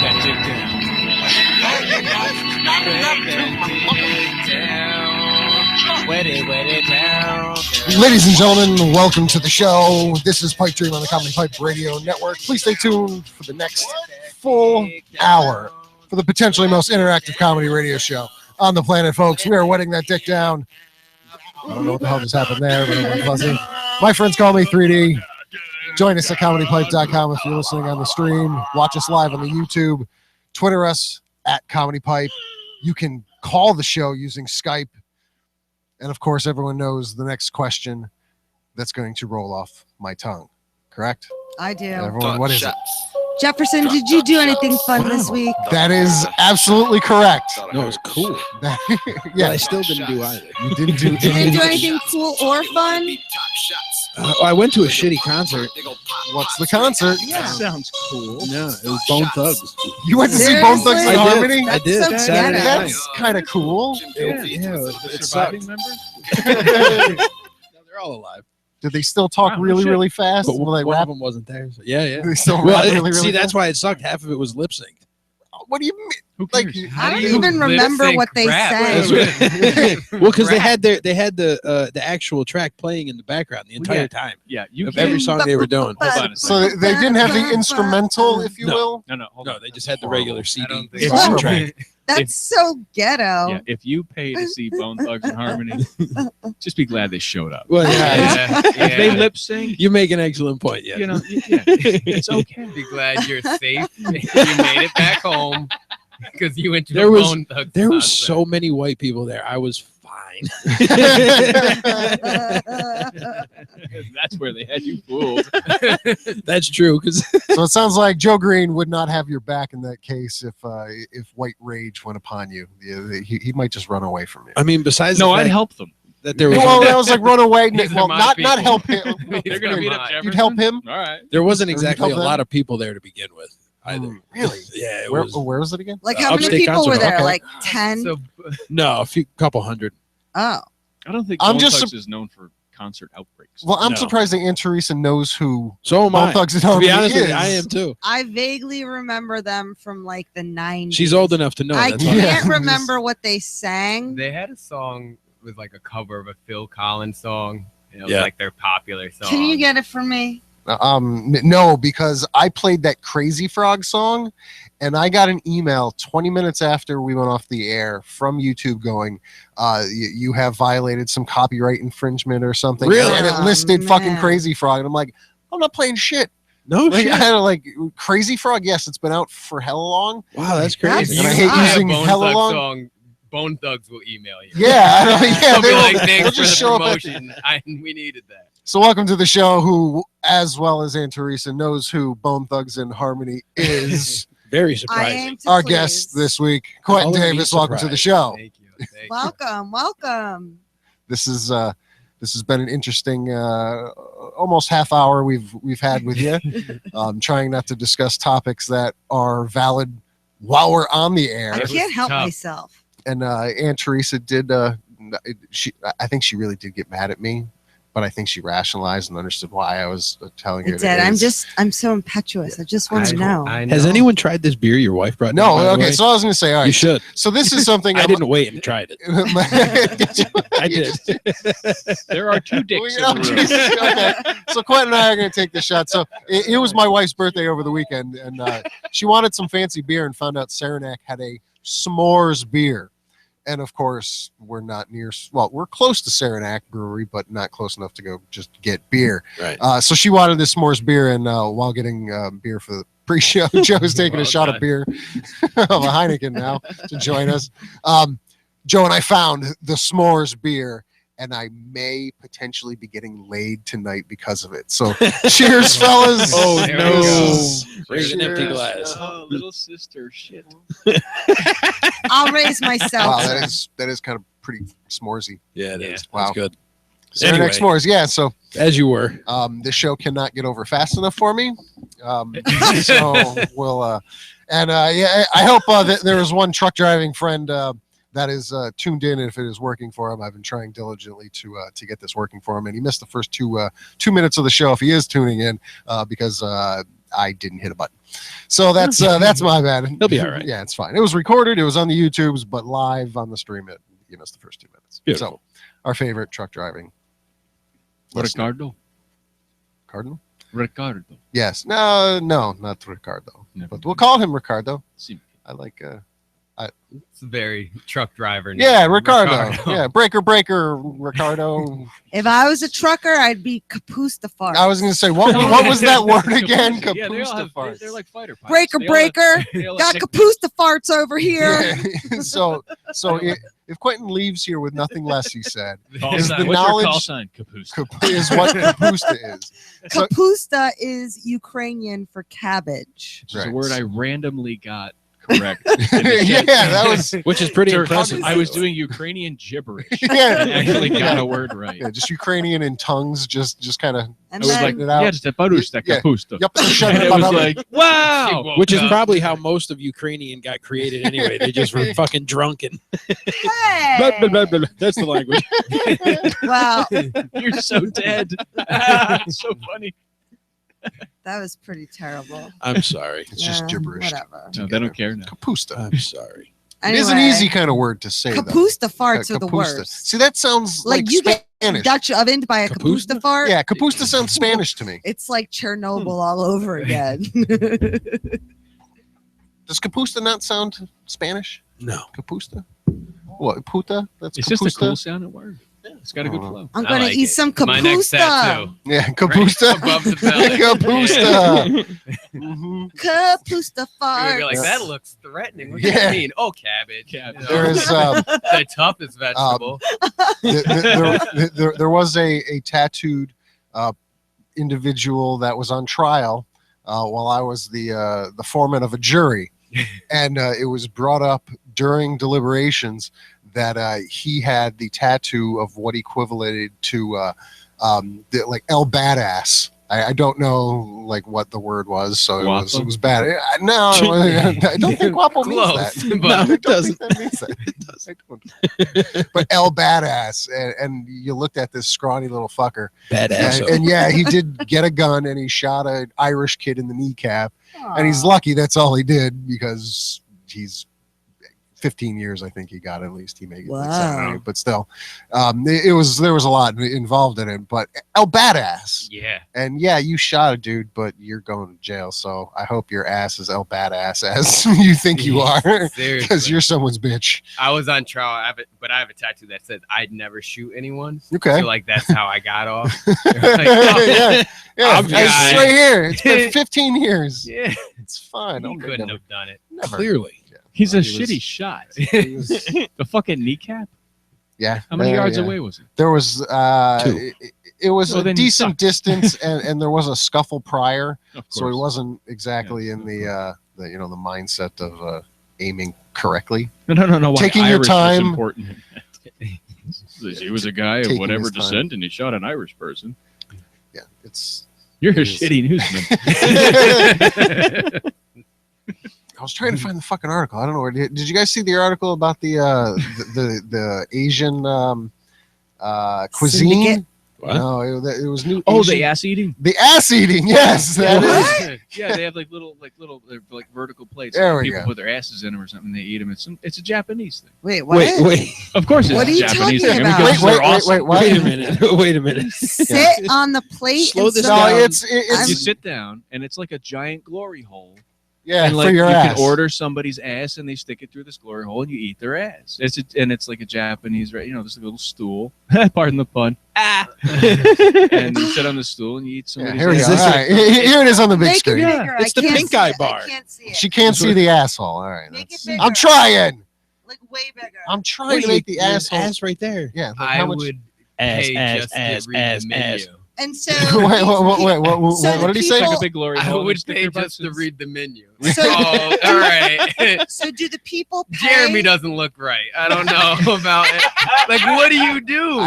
that dick down. Wet it down. Ladies and gentlemen, welcome to the show. This is Pipedream on the Comedypipe Radio Network. Please stay tuned for the next full hour for the potentially most interactive comedy radio show on the planet, folks. We are wetting that dick down. I don't know what the hell just happened there, but it went fuzzy. My friends call me 3D. Join us at comedypipe.com if you're listening on the stream. Watch us live on the YouTube. Twitter us at Comedypipe. You can call the show using Skype. And, of course, everyone knows the next question that's going to roll off my tongue. Correct? I do. Everyone, what is it? Jefferson, did you do anything fun this week? That is absolutely correct. No, it was cool. Yeah, I still didn't do either. You didn't do Did you do anything cool or fun? I went to a shitty concert. What's the concert? That sounds cool. Yeah, it was Bone Thugs. You went to see Bone Thugs Seriously? in Harmony? I did. So Saturday ghetto. night. That's kind of cool. Yeah, The it surviving sucked. members? No, they're all alive. Did they still talk Wow, really, shit. really fast? But Will they one rap? of them wasn't there. So yeah. They still Well, rap really, really see, that's fast? why it sucked. Half of it was lip synced. What do you mean? Who Like, cares? I don't even remember what they sang. Well, because they Rap. had the actual track playing in the background the entire time Yeah, you of can't. every song they were doing. Hold on a So second. they didn't have the instrumental, if you will? No, hold No, on. they just had the regular CD I don't think If song you- track. That's so ghetto. Yeah, if you pay to see Bone Thugs in Harmony, just be glad they showed up. Well, Yeah. If they lip sync, you make an excellent point. Yeah. you know, yeah, it's okay. Be glad you're safe. You made it back home because you went to There a was- Bone Thugs There were concert. so many white people there. I was fine. That's where they had you fooled. That's true. Because So it sounds like Joe Green would not have your back in that case if white rage went upon you. Yeah, he might just run away from you. I mean, besides No, the I'd fact help them. that there was Well, I was like, run away. These are Well, my not people. help him. They're gonna beat up mine. Jefferson. You'd help him? All right. there wasn't Or you exactly a help them? lot of people there to begin with either. Really? Yeah, it Where was was it again? Like how many Upstate people concert were hall. there? Okay. Like 10? So no, a couple hundred. Oh. I don't think I'm Bone just Thugs is known for concert outbreaks. Well, I'm No. surprised that Aunt Teresa knows who So am Bone I. Thugs and To Harmony be honest is. with you, I am too. I vaguely remember them from like the 90s. She's old enough to know. I That's Yeah. why. can't remember what they sang. they had a song with like a cover of a Phil Collins song. It was Yeah. like their popular song. Can you get it for me? No, because I played that Crazy Frog song, and I got an email 20 minutes after we went off the air from YouTube going, you have violated some copyright infringement or something. Really? And it Oh, listed fucking man. Crazy Frog, and I'm like, I'm not playing shit. No Like, shit. I had like Crazy Frog. Yes, it's been out for hella long. Wow, that's That's- crazy. And I You hate are. using Bone hella Thugs long. song. Bone Thugs will email you. Yeah, yeah. They'll be They'll, like, they'll thanks for just the show up. At, promotion. We needed that. so welcome to the show. Who, as well as Aunt Teresa, knows who Bone Thugs and Harmony is. Very I surprising. aim to Our please. guest this week, Quentin All of me Davis. Welcome to the surprised. show. Thank you. Thank you. Welcome, welcome. This has been an interesting almost half hour we've had with you. Trying not to discuss topics that are valid while we're on the air. I It was can't help tough. myself. And Aunt Teresa did. I think she really did get mad at me, but I think she rationalized and understood why I was telling her. It did. I'm so impetuous. I just want to know. I Has know. anyone tried this beer your wife brought? No. down, by the Okay. way? So I was going to say, all you right. should. So this is something I didn't wait and tried it. Did you? I did. There are two dicks Well, in the room. Jesus, okay. So Quentin and I are going to take the shot. So it was my wife's birthday over the weekend, and she wanted some fancy beer and found out Saranac had a s'mores beer. And of course, we're not near. Well, we're close to Saranac Brewery, but not close enough to go just get beer. Right. So she wanted this s'mores beer, and while getting beer for the pre-show, Joe's taking a Well shot done. of beer of a Heineken now to join us. Joe and I found the s'mores beer, and I may potentially be getting laid tonight because of it. So cheers, fellas. Oh There we no! go. Bring an empty Cheers. glass. Oh, little sister, shit. I'll raise myself. Wow, that is kind of pretty s'moresy. Yeah, it Yeah. is. Wow. That's good. Saranac Anyway, s'mores, yeah. So as you were. this show cannot get over fast enough for me. So we'll yeah, I hope that there is one truck driving friend that is tuned in. If it is working for him, I've been trying diligently to get this working for him, and he missed the first two minutes of the show. If he is tuning in, because I didn't hit a button. So that's my bad. He'll be all right. Yeah, it's fine. It was recorded. It was on the YouTubes, but live on the stream, you missed the first 2 minutes. Beautiful. So our favorite truck driving. Ricardo. Cardinal? Ricardo. Yes. No, not Ricardo. Never But we'll call him Ricardo. See. I like It's a very truck driver. name. yeah, Ricardo. Yeah, breaker, Ricardo. If I was a trucker, I'd be Capustafar. I was going to say, what was that word again? Yeah, they all have, Capustafar. they're like fighter pilots. Breaker, They all have- breaker. they all Got have Capustafarts over here. Yeah. So if Quentin leaves here with nothing less, he said, call is sign. the What's your call knowledge sign? Capusta. is what Kapusta is. So, Kapusta is Ukrainian for cabbage. Which is a Right. word I randomly got correct. yeah, that was Which is pretty Sir, impressive. I was doing Ukrainian gibberish. yeah. And actually got a word right. Yeah, just Ukrainian in tongues, just kind of And I was like, then it out. yeah, just a parusta, Yeah. capusta. Yep, And it was like, wow. Which is probably how most of Ukrainian got created anyway. They just were fucking drunken. hey! Blah, blah, blah, blah. That's the language. Well, You're so dead. So funny. that was pretty terrible. I'm sorry. It's just Yeah, gibberish. Whatever. No, they don't care now. Kapusta. I'm sorry. It is an easy kind of word to say. though. Kapustafarts are the Kapusta. worst. See, that sounds Like, like you get Spanish. Dutch ovened by a Kapusta? Kapustafart. Yeah, Kapusta sounds Spanish to me. It's like Chernobyl all over again. Does Kapusta not sound Spanish? No. Kapusta? What, puta? That's It's Kapusta? just a cool sounding word. It's got a good flow. I'm I gonna like eat it. some My next Kapusta. tattoo. Yeah, Kapusta. Right above the belly. Kapusta. Mhm. Kapusta You'd be like, farts. that looks threatening. What Yeah. do you mean? Oh, cabbage. Cabbage. You know, There is the toughest vegetable. there was a tattooed individual that was on trial while I was the foreman of a jury, and it was brought up during deliberations that he had the tattoo of what equivalated to like El Badass. I don't know like what the word was, so it was bad. No, I don't think guapo means Close, that. but I don't doesn't. think that means that. I don't. But El Badass, and you looked at this scrawny little fucker, Badass. and yeah, he did get a gun and he shot an Irish kid in the kneecap, and he's Aw. lucky that's all he did because he's 15 years, I think he got at least. He made it like Wow. 7 or 8, but still, there was a lot involved in it. But El Badass, Yeah. and yeah, you shot a dude, but you're going to jail. So I hope your ass is El Badass as you think you are, because Seriously. you're someone's bitch. I was on trial, but I have a tattoo that says I'd never shoot anyone. Okay. So like that's how I got off. yeah, I'm it's fine. right here. It's been 15 years. Yeah. It's fine. You I'll couldn't never, have done it. never. Clearly. He's a He was- shitty shot. He was- The fucking kneecap? yeah. How many yards yeah. away was it? There was Two. it was Well, a then you decent suck. distance, and there was a scuffle prior, Of so he course. wasn't exactly Yeah, in of the the mindset of aiming correctly. No. Why Taking your Irish time. was important. He was a guy of Taking whatever his time. descent, and he shot an Irish person. Yeah, it's. You're a It is. shitty newsman. I was trying to find the fucking article. I don't know where. Did you guys see the article about the Asian cuisine? Syndicate? What? No, it was new. Oh, Asian- the ass eating. the ass eating. Yes, that is. What? Yeah, they have like little vertical plates. There we People go. put their asses in them or something. They eat them. It's a Japanese thing. Wait, what? Wait. Of course, it's What a are you Japanese talking thing. about? Because Wait, they're awesome. what? Wait a minute. Wait a minute. Sit on the plate. Slow and this stuff. No, down. it's You sit down, and it's like a giant glory hole. yeah And like for your you ass. can order somebody's ass, and they stick it through this glory hole, and you eat their ass. It's like a Japanese, right? There's a little stool. Pardon the pun. And you sit on the stool, and you eat Yeah, somebody's here we ass. go. All right. Here it is on the big Make it screen. bigger. It's I the can't pink see eye it. bar. I can't see it. She can't see the asshole. All right. Make it that's- bigger. I'm trying. Like way bigger. I'm trying to make the Your asshole. ass right there. Yeah. Like I how much? would Ass, pay ass, just ass, to read ass, the menu. And so wait, what So did he the say? It's like people- a big glory I hole. would Stick pay their just to butts in. read the menu. So- Oh, all right. so do the people pay? Jeremy doesn't look right. I don't know about it. Like, what do you do?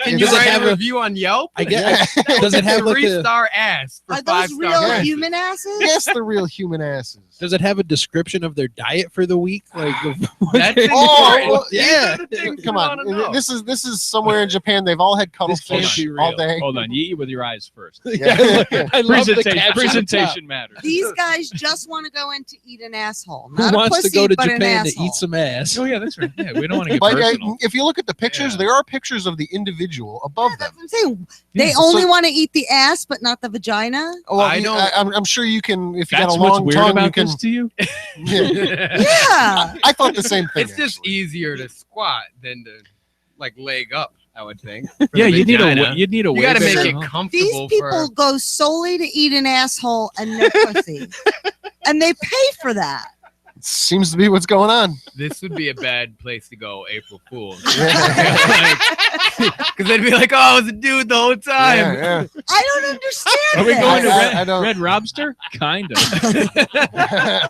Can you Does it write have a a- review on Yelp? I guess. Does it have like a? 3-star ass for Are 5 those stars? real Yeah. human asses? Yes, the real human asses. Does it have a description of their diet for the week? Like, That's Oh, important. well, These yeah. are the things Come you on, wanna know. this is somewhere in Japan. They've all had This can't cuttlefish be real. all day. Hold on. You eat with your eyes first. Yeah. I love the Presentation, caption. presentation matters. These guys just want to go in to eat an asshole. Who Not a wants pussy, to go to but an Japan to asshole. eat some ass? Oh yeah, that's right. Yeah, we don't want to get But personal. if you look at the pictures, Yeah. there are pictures of the individual above Yeah, them. that's what I'm saying. Yeah, They so- only want to eat the ass, but not the vagina. Well, I don't- I'm sure you can, if you That's got a what's long weird tongue, about you can. this to you. Yeah. Yeah. I thought the same thing. It's just actually. easier to squat than to like leg up. I would think. for Yeah, the you need vagina. a You way got to make bigger it hole. comfortable. These people for, go solely to eat an asshole and no pussy, and they pay for that. Seems to be what's going on. this would be a bad place to go April Fool's. Yeah. Because they'd be like, "Oh, I was a dude the whole time." Yeah, I don't understand Are we this. going to I don't- Red Robster? Kind of. yeah.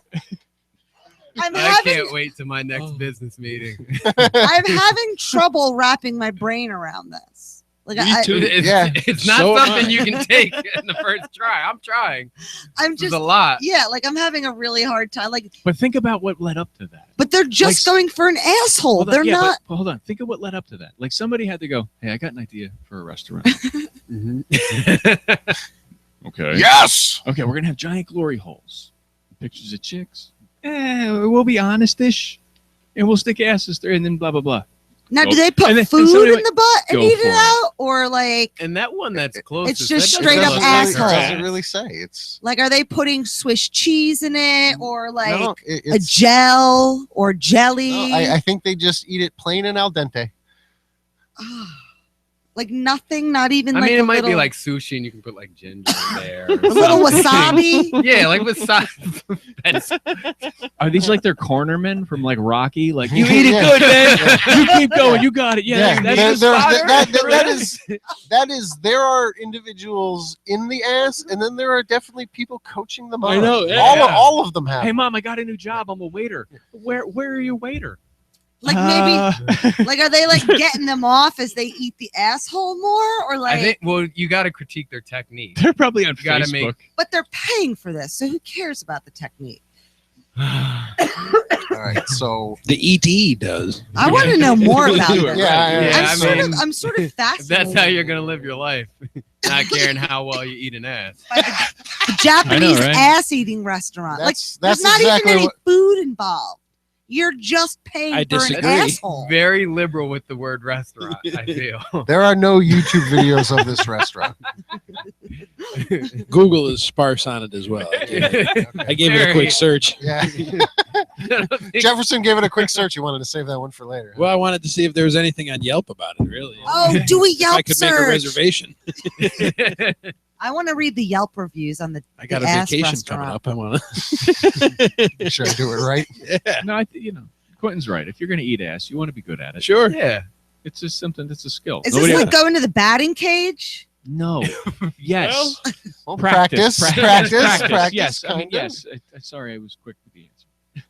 I'm I having can't wait to my next business meeting. I'm having trouble wrapping my brain around this. Like Me too. It's, Yeah. it's not So am something I. you can take in the first try. I'm trying. I'm It's just a lot. yeah, like I'm having a really hard time. Like, But think about what led up to that. but they're just Like- going for an asshole. Hold on, They're yeah, not. But hold on. Think of what led up to that. Like somebody had to go, hey, I got an idea for a restaurant. Okay. Yes. Okay, we're gonna have giant glory holes. Pictures of chicks. We'll be honest-ish. And we'll stick asses there and then blah blah blah. Now, Go- do they and put then- and food somebody in went, the butt and "Go eat for it it." out, or like, And that one that's closest. just that straight doesn't up look It like her asshole. ass. doesn't really say. It's are they putting Swiss cheese in it, or like no, a it's, gel or jelly? no, I think they just eat it plain and al dente. Like nothing, not even I like mean, a it might be little- like sushi, and you can put like ginger in there. or a little something. wasabi. Yeah, like wasabi. That's- Are these like their cornermen from like Rocky? Like you Yeah. eat it good, man. You keep going. You got it. Yeah, Yeah, that's there- the there- spotter. that is. There are individuals in the ass, and then there are definitely people coaching them. I on. know, yeah. All of them have. Hey, mom, I got a new job. I'm a waiter. Where are you, waiter? Like maybe, like are they like getting them off as they eat the asshole more, or like? I think. Well, you got to critique their technique. They're probably on You gotta Facebook. But they're paying for this, so who cares about the technique? All right, so The ET does. I want to know more about Do this. it, yeah, right. Yeah, I'm sort of If fascinated. that's how you're gonna live your life, not caring how well you eat an ass. by the Japanese right? ass eating restaurant. Like that's there's not exactly even any what. food involved. You're just paying I for an disagree. asshole. Very liberal with the word restaurant. I feel. There are no YouTube videos of this restaurant. Google is sparse on it as well. I gave it a quick search. Yeah, Jefferson gave it a quick search. You wanted to save that one for later. Well, I wanted to see if there was anything on Yelp about it, really. Oh, do a If Yelp I could make a search. reservation. I want to read the Yelp reviews on the. I got the a ass vacation restaurant. coming up. I want to. Make sure I do it right. No, Quentin's right. If you're gonna eat ass, you want to be good at it. Sure. Yeah. It's just something that's a skill. Is Nobody- this like going to the batting cage? No. Yes. Well, Practice. practice. Yes. I mean, kinda. yes. Sorry, I was quick with the answer.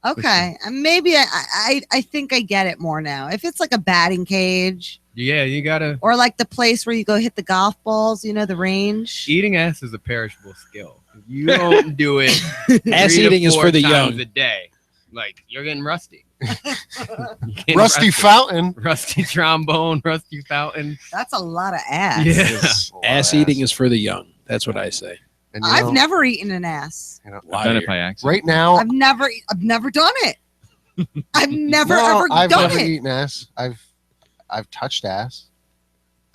Okay, and maybe I think I get it more now. If it's like a batting cage Yeah, you gotta. or like the place where you go hit the golf balls, you know, the range. Eating ass is a perishable skill. If you don't do it, Ass 3 to eating is 4 for the times young. a day. Like you're getting rusty. You're getting Rusty fountain. rusty trombone, rusty fountain. That's a lot of ass. Yeah. Is a lot of Ass eating is for the young. That's what I say. And, you I've know, never eaten an ass. I've done it by accident. right now. I've never done it. I've never no, ever I've done never it. eaten ass. I've touched ass.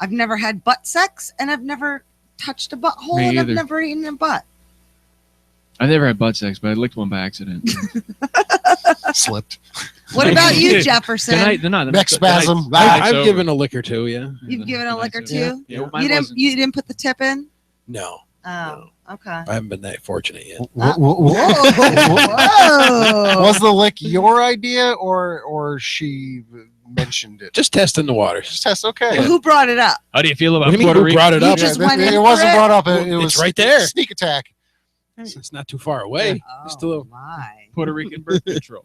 I've never had butt sex, and I've never touched a butthole, Me and I've either. never eaten a butt. I never had butt sex, but I licked one by accident. Slipped. What about you, Jefferson? Neck spasm. I've given a lick or two, yeah. You've given a lick or two. Yeah, You mine didn't. wasn't. You didn't put the tip in. No, Oh, okay. I haven't been that fortunate yet. Whoa. Was the lick your idea or she mentioned it? Just testing the waters. Just test. Okay. Who brought it up? How do you feel What about do you mean, Puerto who Rico? brought it You up? just Yeah, went in it for wasn't it? brought up. It It's was right there. Sneak attack. It's not too far away. Just a Oh, little. my. Puerto Rican birth control.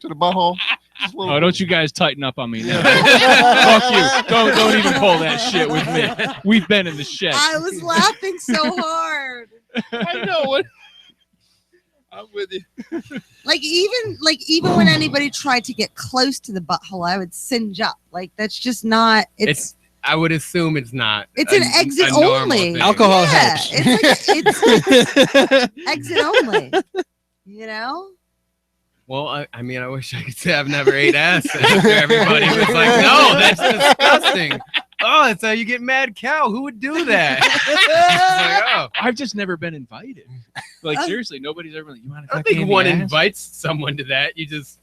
To the butthole. Just a little- Oh, don't you guys tighten up on me now. Fuck you. Don't even pull that shit with me. We've been in the shed. I was laughing so hard. I know what. I'm with you. Like even when anybody tried to get close to the butthole, I would singe up. Like that's just not. It's I would assume it's not. It's an exit normal only. thing. Alcohol yeah, helps. it's exit only. You know. Well, I mean, I wish I could say I've never ate ass after everybody was like, no, that's disgusting. Oh, that's how you get mad cow. Who would do that? It's like, oh. I've just never been invited. Like seriously, nobody's ever like, you want to? I don't think one invites someone to that. You just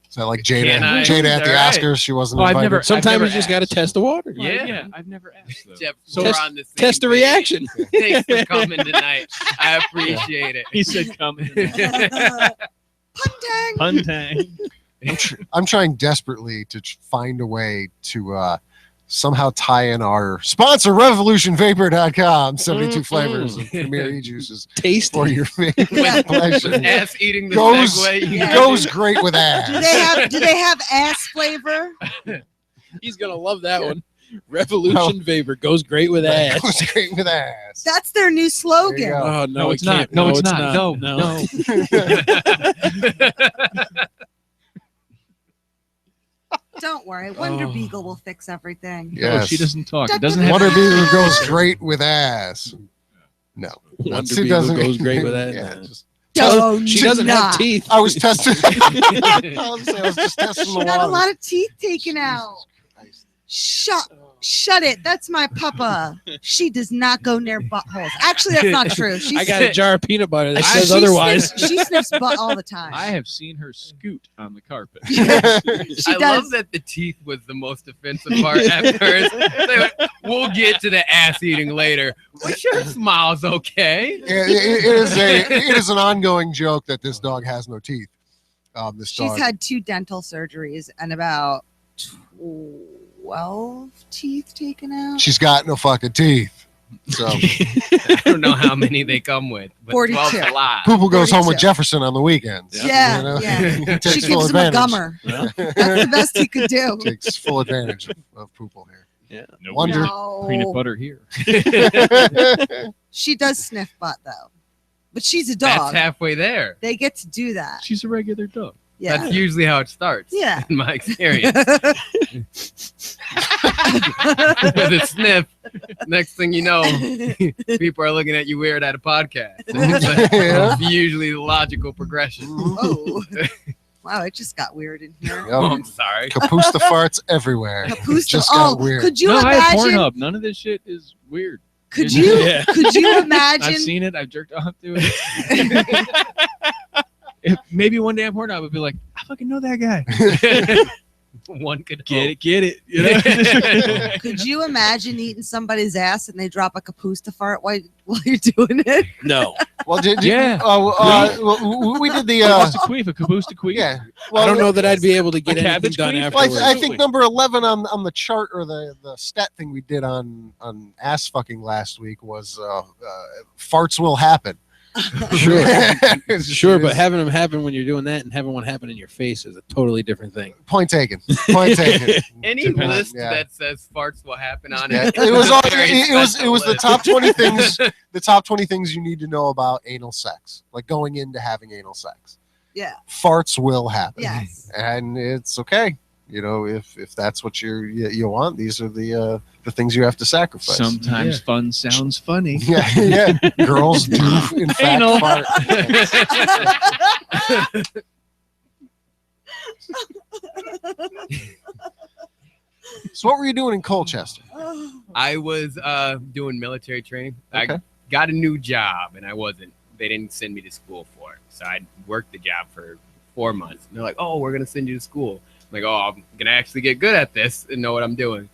So like Jada Can I? at the All right. Oscars, she wasn't Oh, I've invited. never- Sometimes never you just got to asked. test the water. Yeah. I've never asked though. Jeff, So we're test- on the same Test the page. reaction. Thanks for coming tonight. I appreciate it. he said, "Come." Puntang. Puntang. I'm trying desperately to find a way to somehow tie in our sponsor, RevolutionVapor.com. 72 flavors of premier e-juices Tasty. for your favorite Yeah. pleasure. Ass eating the Goes- segue. Yeah. Goes great with ass. Do they have ass flavor? He's going to love that one. Revolution Vapor goes great with ass. Goes great with ass. That's their new There you slogan. go. Oh, No, it it's not. can't. No, it's it's not. No. Don't worry, Wonder Oh. Beagle will fix everything. No, Yes. she doesn't talk. It doesn't have. Wonder Beagle goes great with ass. No. Wonder She Beagle doesn't- goes great with that. Yeah, No. just- Don't She do doesn't not. have teeth. I was testing. I was just testing She the got a water. lot of teeth taken out. Shut it. That's my papa. She does not go near buttholes. Actually, that's not true. I got a jar of peanut butter that says otherwise. She sniffs butt all the time. I have seen her scoot on the carpet. She I does. love that the teeth was the most offensive part at first. They went, we'll get to the ass eating later. Well, sure, smile's okay. It is an ongoing joke that this dog has no teeth. This She's dog. had 2 dental surgeries and about 12 teeth taken out. She's got no fucking teeth. So I don't know how many they come with, but 42. 12's a lot. Poople goes home with 42. Jefferson on the weekends. Yeah, You know? yeah. He takes She full gives him a advantage. gummer. That's the best he could do. Takes full advantage of Poople No Wonder- peanut No. butter here. here. She does sniff butt though, but she's a That's dog. halfway there. They get to do that. She's a regular dog. Yeah. That's usually how it starts. Yeah. In my experience. With a sniff, next thing you know, people are looking at you weird at a podcast. It's Yeah. usually the logical progression. Oh. Wow, it just got weird in here. Yep. Oh, I'm sorry. Capusta farts everywhere. Capusta. Just got weird. Could you No, I have imagine? Pornhub. None of this shit is weird. Could you? Yeah. Could you I've imagine? seen it. I've jerked off to it. Maybe one day on Pornhub, I'd be like, I fucking know that guy. One could Get it. You know? Could you imagine eating somebody's ass and they drop a capusta fart while you're doing it? No. Well, Yeah. we did the. A caboose to queef. Yeah. Well, I don't know that I'd be able to get A anything cabbage done queen? Well, afterwards. I think number 11 on the chart or the stat thing we did on ass fucking last week was farts will happen. Sure. It's- Sure, but it's- having them happen when you're doing that and having one happen in your face is a totally different thing. point taken. Point taken. Any Depends, list yeah. that says farts will happen on Yeah, it. it was all, Very it was special the list. top 20 things. The top 20 things you need to know about anal sex, like going into having anal sex. Yeah. Farts will happen. Yes. And it's okay. You know, if that's what you want, these are the things you have to sacrifice. Sometimes fun sounds funny. Yeah. Girls do in fact Anal. fart. So what were you doing in Colchester? I was doing military training. Okay. I got a new job and I wasn't. They didn't send me to school for it. So I worked the job for 4 months. And they're like, oh, we're going to send you to school. I'm like, oh, I'm going to actually get good at this and know what I'm doing.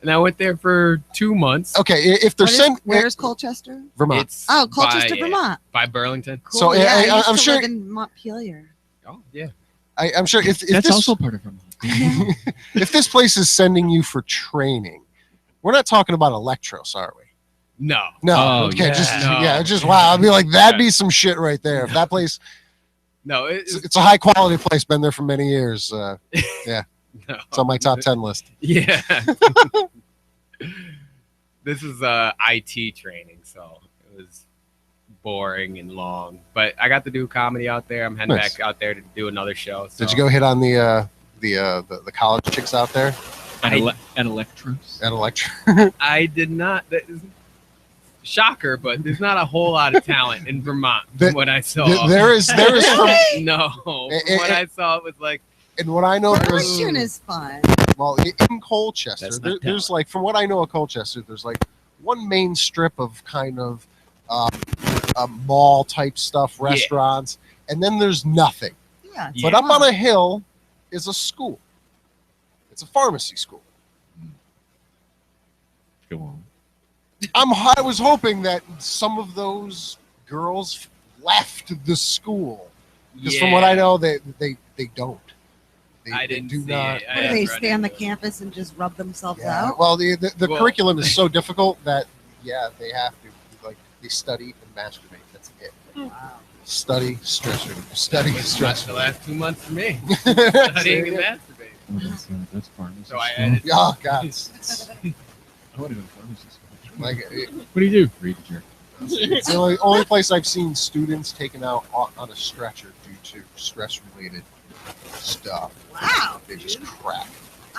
And I went there for 2 months. Okay, if they're sent Where's Colchester? Vermont. It's Oh, Colchester, by, Vermont. By Burlington. Cool. So, yeah, I I'm used to sure- live in Montpelier. Oh, yeah. I'm sure if That's this, also part of Vermont. if this place is sending you for training, we're not talking about Electros, are we? No. No. Oh, okay, yeah. just wow. I'd be like, that'd be some shit right there. If that place, No. it's a high quality place. Been there for many years. No. It's on my top 10 list. Yeah. This is IT training, so it was boring and long. But I got to do comedy out there. I'm heading Nice. back out there to do another show. So. Did you go hit on the college chicks out there And Electros. at Electro? I did not. That is, shocker, but there's not a whole lot of talent in Vermont from what I saw. There is from, No, from what I saw, it was like. and what I know there's Christian is fun. well in Colchester That's not there's like from what I know of Colchester there's like one main strip of kind of mall type stuff, Yeah. restaurants, and then there's nothing. Yeah. But up on a hill is a school. It's a pharmacy school. Go on. I was hoping that some of those girls left the school because from what I know, they don't. I they didn't do see not. it. I What, do haven't they read stay on the into it. campus and just rub themselves Yeah. out? Well, the Well- curriculum is so difficult that they have to like they study and masturbate. That's it. Wow. Study, stress relief. Study, That's stress the relief. last 2 months for me. Studying Studying and masturbating. That's pharmacy. So I school. added. Oh God! I want to go to pharmacy school. Like What do you do? Read a journal. it's the only place I've seen students taken out on a stretcher due to stress-related stuff. Wow. They just crack.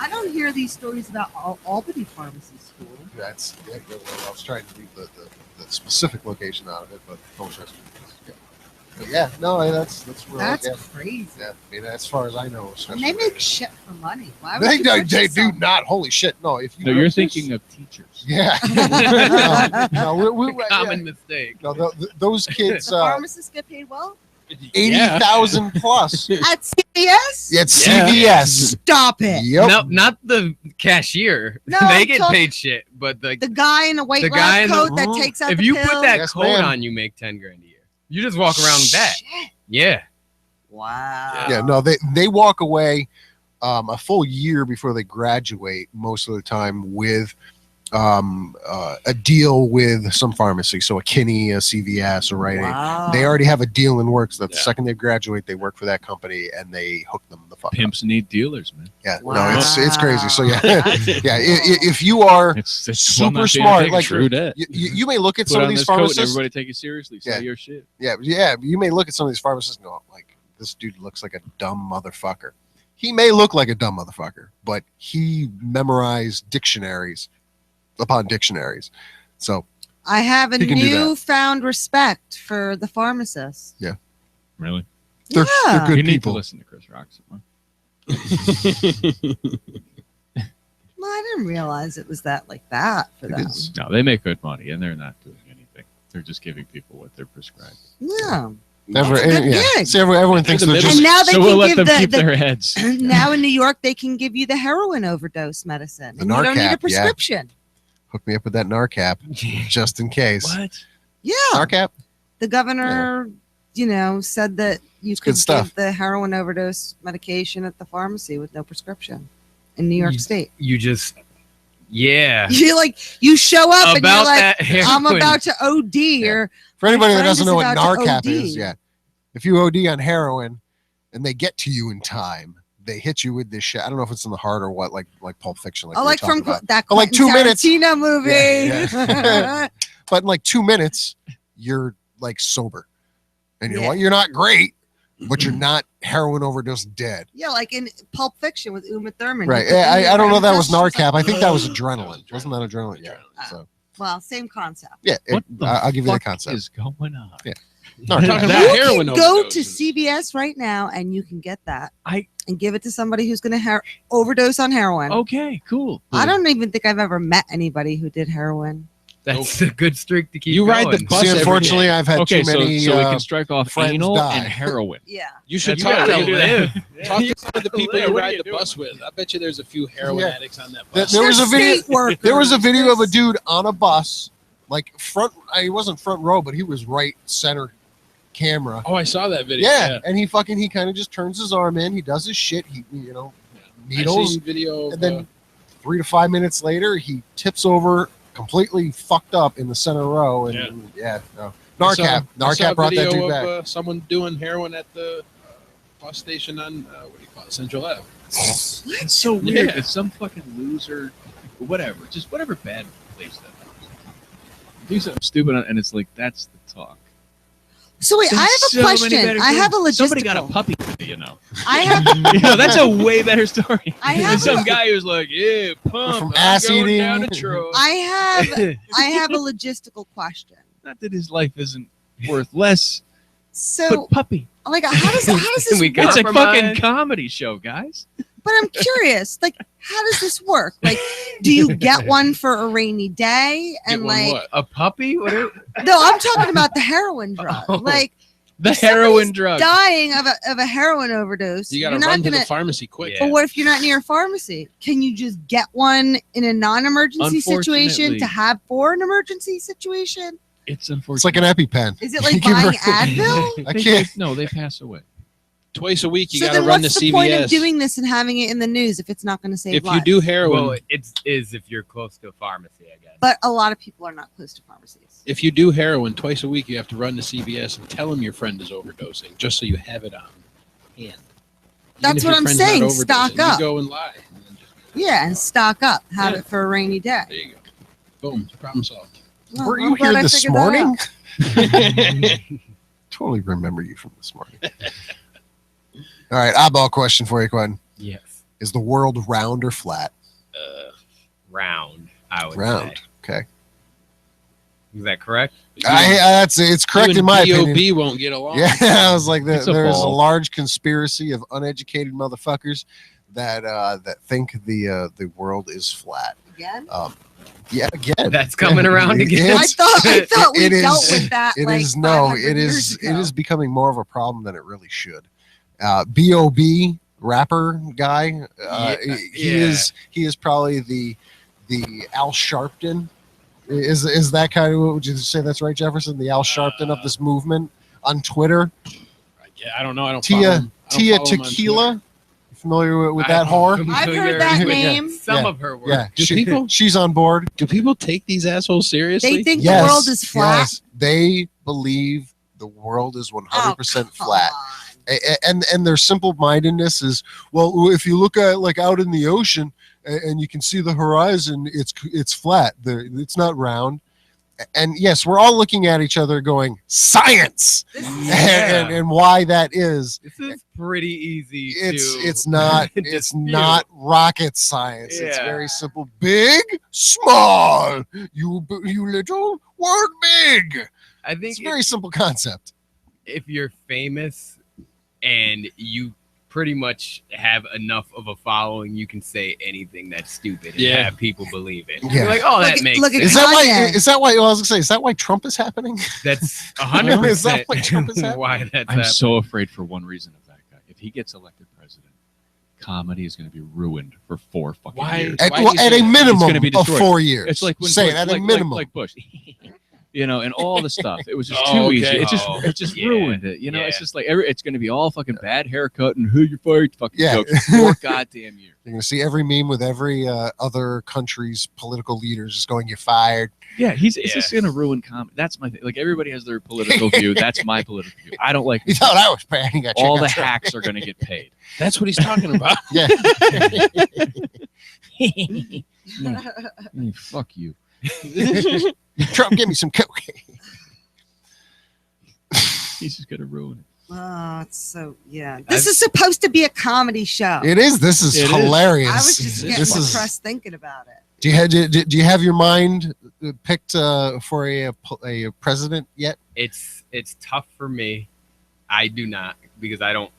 I don't hear these stories about Albany Pharmacy School. That's I was trying to leave the specific location out of it, but Colchester. Yeah. But yeah, no, that's where That's yeah. crazy. Yeah, I mean, as far as I know, And they make shit for money. Why would They you do, purchase they do something? not. Holy shit! No, if you No, you're thinking of teachers. yeah. no, we, Common mistake. no, those kids, The pharmacists get paid well 80,000 plus. at CVS. It's Yeah. CVS. Stop it. Yep. No, not the cashier. No, they I'm get talking- paid shit, but The guy in a white The guy lab in the- coat that Oh. takes out if the you pill. put that Yes, coat ma'am. on, you make 10 grand a year. You just walk around with that. Shit. Yeah. Wow. Yeah, no, they walk away a full year before they graduate most of the time with a deal with some pharmacy. So a Kinney, a CVS, or Rite Aid. Wow. They already have a deal in works that the Yeah. second they graduate, they work for that company and they hook them the fuck up. Pimps need dealers, man. Yeah, Wow. no, it's crazy. So yeah, That's yeah. cool. If you are It's Super well, not smart, being like, true that. you may look at Put some on of these this coat and pharmacists. everybody take you seriously. Sell Yeah. your shit. Yeah, you may look at some of these pharmacists and go, like, this dude looks like a dumb motherfucker. He may look like a dumb motherfucker, but he memorized dictionaries upon dictionaries. So I have a He can do that. newfound respect for the pharmacists. Really? they're Yeah. good you need people. to listen to Chris Rock some more. Well, I didn't realize it was that like that for It them. is. No, they make good money, and they're not doing anything. They're just giving people what they're prescribed. Yeah. Every- That's a good yeah. gig. See, everyone thinks they're And just now they So can we'll let give them keep the their heads. now in New York they can give you the heroin overdose medicine. The And you don't need Narcap, yeah. a prescription. hook me up with that Narcap just in case. What? Yeah. Narcap? The governor, said that you good could stuff. give the heroin overdose medication at the pharmacy with no prescription in New York State. You just, yeah. You show up and you're About like, that I'm heroin. about to OD or For anybody that friend doesn't is know what about to Narcap OD. is, yeah. If you OD on heroin and they get to you in time, they hit you with this shit. I don't know if it's in the heart or what, like Pulp Fiction. Like we were like from talking about. that Oh, like Quentin 2 minutes. Tarantino movie. Yeah. But in like 2 minutes, you're like sober. And Yeah. you're not great, but you're not heroin overdose dead. Yeah, like in Pulp Fiction with Uma Thurman. Right. You put Yeah, the I don't know if that was she's like, Narcap. I think that was Oh, adrenaline. Wasn't that adrenaline? Yeah. Ah. So Well, same concept. yeah, What the I'll give you the fuck concept. is going on? Yeah. Talking Narcap. about You heroin can go to overdoses. CVS right now and you can get that. I- and give it to somebody who's going to overdose on heroin. Okay, cool. I don't even think I've ever met anybody who did heroin. That's a good streak to keep You ride the going. bus See, every unfortunately, day. I've had Okay, too many. so we can strike off friends anal die. and heroin. Yeah. You should You talk gotta to live. Talk to some of the people Yeah, you what are ride you the doing? bus with. I bet you there's a few heroin Yeah. addicts on that There- bus. there was a video- State workers. There was a video of a There's- dude on a bus, like front. He wasn't front row, but he was right center camera. Oh, I saw that video. Yeah, and he kind of just turns his arm in. He does his shit. He I needles, seen video. Of, and then 3 to 5 minutes later, he tips over, completely fucked up in the center row. And no. I saw Narcap a brought that video dude back. of, someone doing heroin at the bus station on what do you call it, Central Ave. It's so weird. Yeah. It's some fucking loser, whatever. Just whatever bad place that is. Do something stupid, and it's like that's the talk. So wait, I have a So many question. better I have a things. logistical. Somebody got a puppy, you know. I have. That's a way better story. I have Some a- guy who's like, yeah, pump. From I'm ass going eating. down the Troy. I have a logistical question. Not that his life isn't worth less, So, but puppy. like, how does this We work? got- It's a Compromise. fucking comedy show, guys. But I'm curious, like, how does this work? Like, do you get one for a rainy day? Get And one like, what? A puppy? What? no, I'm talking about the heroin drug. Oh. Like, The if heroin somebody's drug. dying of a heroin overdose. You got to you're not run to gonna. the pharmacy quick. Yeah. But what if you're not near a pharmacy? Can you just get one in a non-emergency situation Unfortunately- to have for an emergency situation? It's unfortunate. It's like an EpiPen. Is it like Give her- buying Advil? I can't. No, they pass away. Twice a week, you So got to then run to what's the point of CVS. doing this and having it in the news if it's not going to save If you lives? do heroin, Well, it is if you're close to a pharmacy, I guess. But a lot of people are not close to pharmacies. if you do heroin twice a week, you have to run to CVS and tell them your friend is overdosing, just so you have it on hand. Even That's if what your I'm friend's not saying, overdosing, stock up. You go and lie. And then just- Yeah, and stock up. Have Yeah. it for a rainy day. There you go. Boom. Problem solved. Well, Were I'm you glad here I this figured that morning? out. Totally remember you from this morning. All right, eyeball question for you, Quentin. Yes. Is the world round or flat? Round, I would Round. say. Okay. Is that correct? It's correct You in my and opinion. B.O.B. won't get along. Yeah, I was like, It's a there is a ball. large conspiracy of uneducated motherfuckers that think the world is flat. Again? Yeah, again. That's coming around again. I It's- thought we it dealt is- with that. It like is no, 500 it years is ago. it is becoming more of a problem than it really should. B.O.B. rapper guy, he is probably the Al Sharpton. Is that kind of, would you say that's right, Jefferson? The Al Sharpton of this movement on Twitter. Yeah, I don't know. I don't follow him. I don't Tia follow him on Tequila. Twitter. You familiar with that I'm whore? I've familiar heard that with name. Some Yeah. of her work. Yeah, Do people- she's on board. Do people take these assholes seriously? They think Yes, the world is flat. yes, they believe the world is 100% Oh, flat. come on. And their simple-mindedness is, well, if you look at like out in the ocean and you can see the horizon, it's flat. It's not round. And yes, we're all looking at each other going, science, This is- Yeah. and why that is. This is pretty easy. It's not dispute. rocket science. It's Yeah. very simple. Big, small. You little, word big. I It's think a very simple concept. if you're famous and you pretty much have enough of a following, you can say anything that's stupid and Yeah. have people believe it. Yeah. You're like, oh, that Look at- makes look at sense. Kanye. Is that why? Well, I was gonna say, is that why Trump is happening? That's 100% Is that what Trump is happening? why that's I'm happening. so afraid for one reason of that guy. If he gets elected president, comedy is going to be ruined for 4 fucking Why? years. At, Why do well, you at say a that? minimum gonna be of destroyed. 4 years. It's like when say Bush, it at a like minimum. like Bush, and all the stuff. It was just Oh, too easy. okay. It just Yeah. ruined it. It's Yeah. just like it's going to be all fucking bad haircut and who you're fired fucking Yeah. jokes. 4 goddamn years. You're gonna see every meme with every other country's political leaders just going, "You're fired." Yeah, it's just Yeah. going to ruin comedy. That's my thing. Like everybody has their political view. That's my political view. I don't like You thought I was bad. You got all the checked out. hacks are going to get paid. That's what he's talking about. Yeah. Fuck you. Trump, give me some coke. He's just going to ruin it. Oh, it's so yeah. This is supposed to be a comedy show. It is. This is It is. hilarious. I was just getting this is. depressed thinking about it. Do you have your mind picked for a president yet? It's tough for me. I do not, because I don't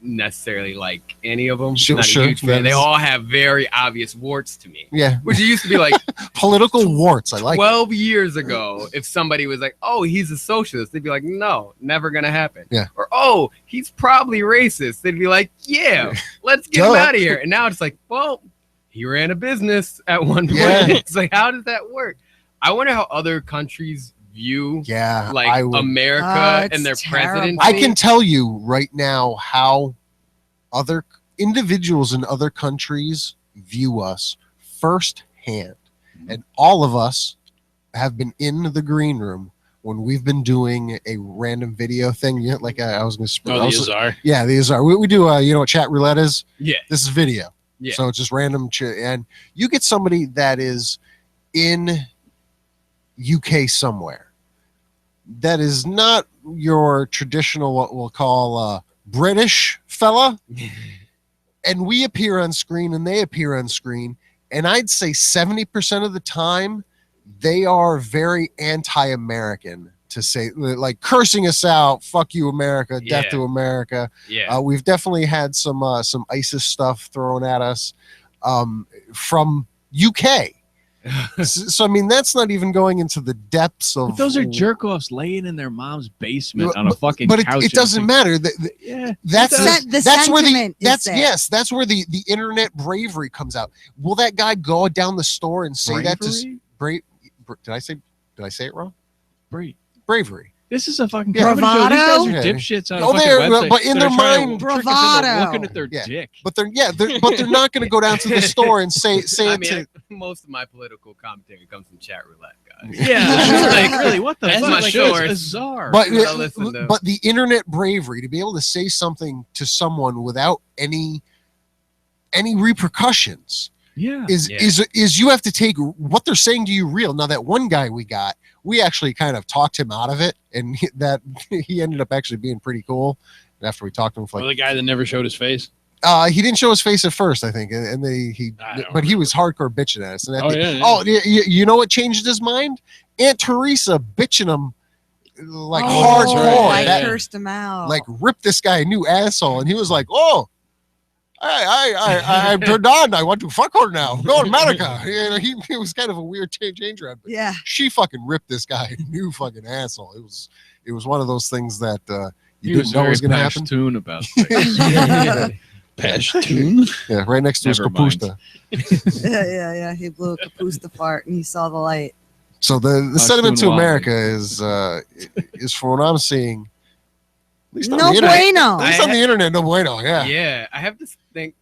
necessarily like any of them. Sure, Not sure. a huge fan. They That's- all have very obvious warts to me. Yeah, Which it used to be like political warts. I like. 12 years ago, if somebody was like, oh, he's a socialist, they'd be like, no, never going to happen. Yeah. Or, oh, he's probably racist. They'd be like, yeah, let's get him Duh. out of here. And now it's like, well, he ran a business at one point. Yeah. It's like, how does that work? I wonder how other countries view Yeah, like I would. America it's and their terrible. presidency. I can tell you right now how other individuals in other countries view us firsthand, and all of us have been in the green room when we've been doing a random video thing. Yeah, like I was going to. Oh, the Azar. Yeah, these are. We do. You know what chat roulette is? Yeah. This is video. Yeah. So it's just random, and you get somebody that is in UK somewhere that is not your traditional, what we'll call British fella, and we appear on screen and they appear on screen, and I'd say 70% of the time they are very anti-American, to say, like, cursing us out, fuck you America, death to America. We've definitely had some ISIS stuff thrown at us from UK. So I mean, that's not even going into the depths of. But those are jerk offs laying in their mom's basement on a fucking couch. But it doesn't matter. That's where that's where the internet bravery comes out. Will that guy go down the store and say that to Did I say it wrong? Bravery. This is a fucking comedy show. These guys are dipshits on a fucking website. But in their mind, bravado. Looking at their dick. But they're not going to go down to the store and say I it mean, to. most of my political commentary comes from chat roulette, guys. Yeah, like, really, what the That's fuck? my Like, source. it's bizarre. But the internet bravery to be able to say something to someone without any repercussions is you have to take what they're saying to you real. Now, that one guy we actually kind of talked him out of it, and he ended up actually being pretty cool after we talked to him for the guy that never showed his face. He didn't show his face at first, I think, and he was hardcore bitching at us. And you know what changed his mind? Aunt Theresa bitching him like hardcore. I cursed him out. Like, rip this guy a new asshole, and he was like, "Oh, I'm turned on. I want to fuck her now. Go to America." He was kind of a weird change around. But she fucking ripped this guy a new fucking asshole. It was one of those things that you didn't know was going to happen. Tune about things. Pashtun? Yeah, right next to his Kapusta. yeah. He blew a Kapusta fart and he saw the light. So the sentiment to America is from what I'm seeing. At least no bueno. At least on the internet, no bueno. Yeah. Yeah, I have this thing.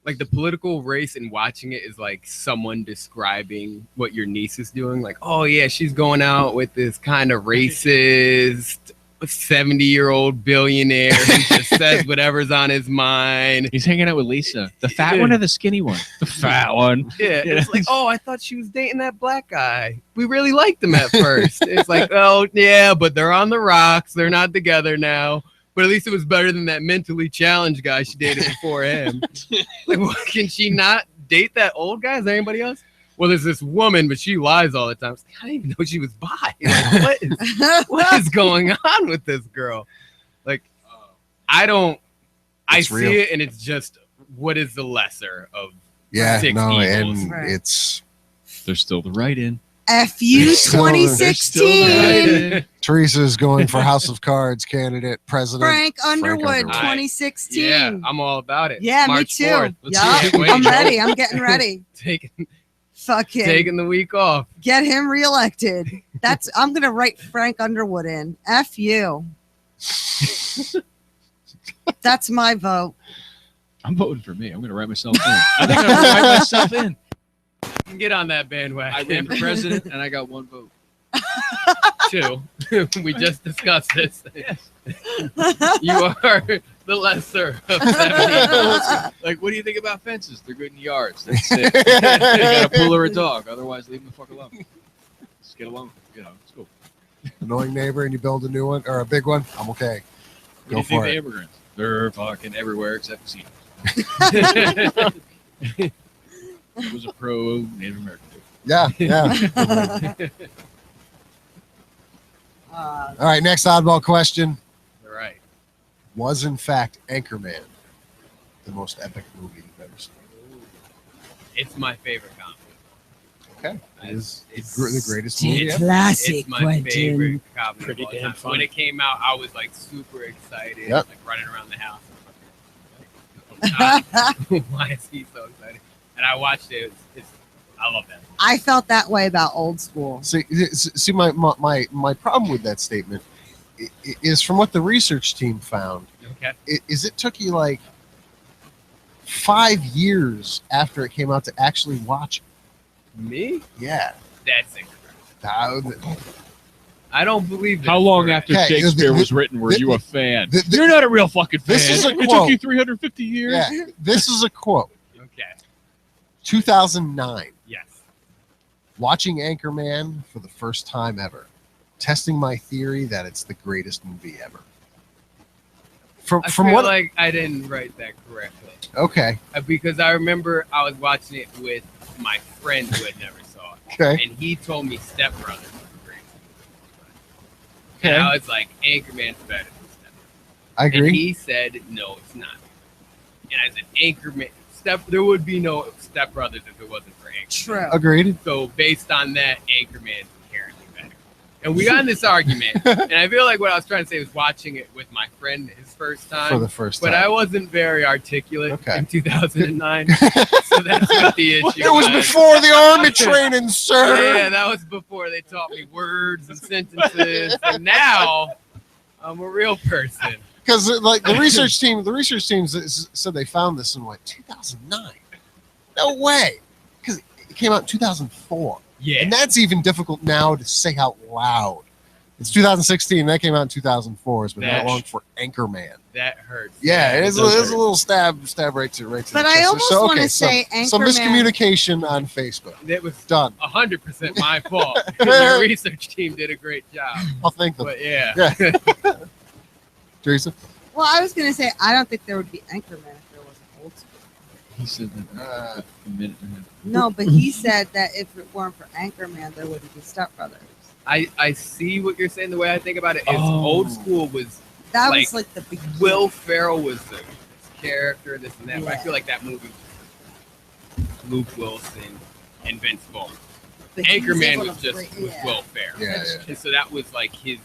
Like, the political race and watching it is like someone describing what your niece is doing. Like, oh yeah, she's going out with this kind of racist 70-year-old billionaire who just says whatever's on his mind. He's hanging out with Lisa, the fat one or the skinny one? The fat one. Yeah, it's like, oh, I thought she was dating that black guy. We really liked him at first. It's like, oh yeah, but they're on the rocks. They're not together now. But at least it was better than that mentally challenged guy she dated before him. Like, what, can she not date that old guy? Is there anybody else? Well, there's this woman, but she lies all the time. I didn't even know she was bi. Like, what is going on with this girl? Like, I see real. it, and it's just, what is the lesser of six evils? And there's still the write-in. FU 2016. Teresa's going for House of Cards candidate president. Frank Underwood 2016. Yeah, I'm all about it. Yeah, March me too. 4th. Yeah, I'm ready. I'm getting ready. Taking the week off. Get him reelected. I'm gonna write Frank Underwood in. F you. That's my vote. I'm voting for me. I'm gonna write myself in. I think I'm gonna write myself in. Get on that bandwagon. I ran for president and I got one vote. 2. We just discussed this. Yes. You are the lesser of 70. Like, what do you think about fences? They're good in yards. That's it. You got a pool or a dog. Otherwise, leave them the fuck alone. Just get along. It's cool. Annoying neighbor and you build a new one or a big one, I'm okay. What do you think the immigrants? They're fucking everywhere except casinos. It was a pro-Native American. Yeah. All right, next oddball question. All right. Was, in fact, Anchorman the most epic movie you've ever seen? It's my favorite comedy. Okay. It's the greatest movie ever. Classic, It's my Quentin. favorite comedy. Pretty of all damn time. funny. When it came out, I was like super excited, Yep. like running around the house. Why is he so excited? And I watched it. I love that. I felt that way about Old School. See, my problem with that statement is from what the research team found. Okay. Is it took you like 5 years after it came out to actually watch it. Me? Yeah. That's incredible. I don't believe that. How long after Okay, Shakespeare was written were you a fan? the- You're not a real fucking fan. This is a It quote. took you 350 years. Yeah. This is a quote. Okay. 2009. Yes. Watching Anchorman for the first time ever. testing my theory that it's the greatest movie ever. I From feel what? like I didn't write that correctly. Okay. Because I remember I was watching it with my friend who had never saw it. Okay. And he told me Step Brothers was great. Okay. And I was like, Anchorman's better than Step Brothers. I And agree. he said, no, it's not. And I said, Anchorman, there would be no Step Brothers if it wasn't for Anchorman. True. Agreed. So based on that, Anchorman's inherently better. And we got in this argument, and I feel like what I was trying to say was watching it with my friend his first time. For the first time. But I wasn't very articulate Okay. in 2009, so that's what the issue It was before the army training, sir. Yeah, that was before they taught me words and sentences, and now I'm a real person. Because like the research team said they found this in what 2009. No way, because it came out in 2004. Yeah, And that's even difficult now to say out loud. It's 2016. That came out in 2004. It's been that long for Anchorman. that hurts. Yeah, it is a does hurt. little stab right to the But chest. I almost So, want okay, to say some Anchorman. miscommunication on Facebook. It was Done. 100% my fault. The research team did a great job. I'll thank them. But yeah. Yeah. Teresa? Well, I was going to say I don't think there would be Anchorman if there wasn't Old School. He said that a minute and a half. No, but he said that if it weren't for Anchorman, there wouldn't be Step Brothers. I see what you're saying. The way I think about it is Oh. Old School was That Like, was like the big Will Ferrell was the character, this and that. But I Yeah. feel like that movie was Luke Wilson and Vince Vaughn. but he was Anchorman able was to just break- was yeah. Will Ferrell. Yeah, That's yeah. And so that was like his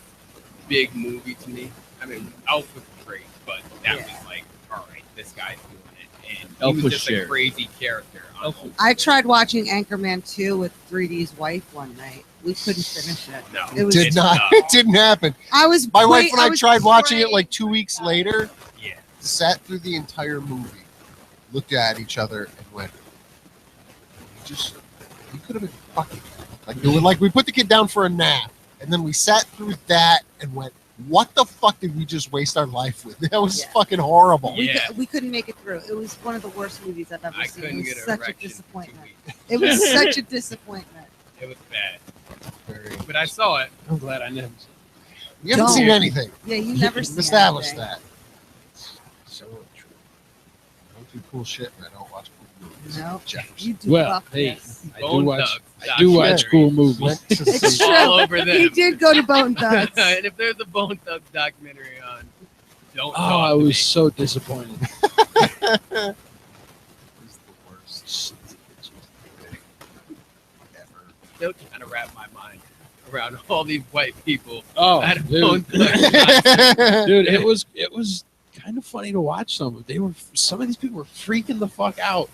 big movie to me. I mean, Elf was great, but that Yeah. was like, all right, this guy's doing it. And Elf he was was just shared. a crazy character. On Elf Old I tried watching Anchorman 2 with 3D's wife one night. We couldn't finish it. No, It was- Did it's not. tough. It didn't happen. I was My wife praying- and I was tried watching it praying like 2 weeks for that. later. Yeah. Sat through the entire movie, looked at each other, and went, "You could have been fucking like we put the kid down for a nap, and then we sat through that and went, what the fuck did we just waste our life with? That was Yeah. fucking horrible." Yeah. We couldn't make it through. It was one of the worst movies I've ever I seen. couldn't It get was a such a erection. disappointment. 2 weeks. It was such a disappointment. It was bad. Very- But I saw it. I'm glad I never. You haven't Don't. seen anything. Yeah, you never We've seen established anything. that. So true. I don't do cool shit, and I don't watch cool movies. No. Jefferson. You do Well, fuck hey. this. I Bone do watch. Thugs I do watch documentary. cool movies. Went to It's see- true. All over them. He did go to Bone Thugs. And if there's a Bone Thugs documentary on, don't Oh, talk I to was me. so disappointed. It's the worst ever. Still trying to wrap my mind around all these white people Oh, at a Bone dude, Thugs. dude, it was kind of funny to watch some of. Some of these people were freaking the fuck out,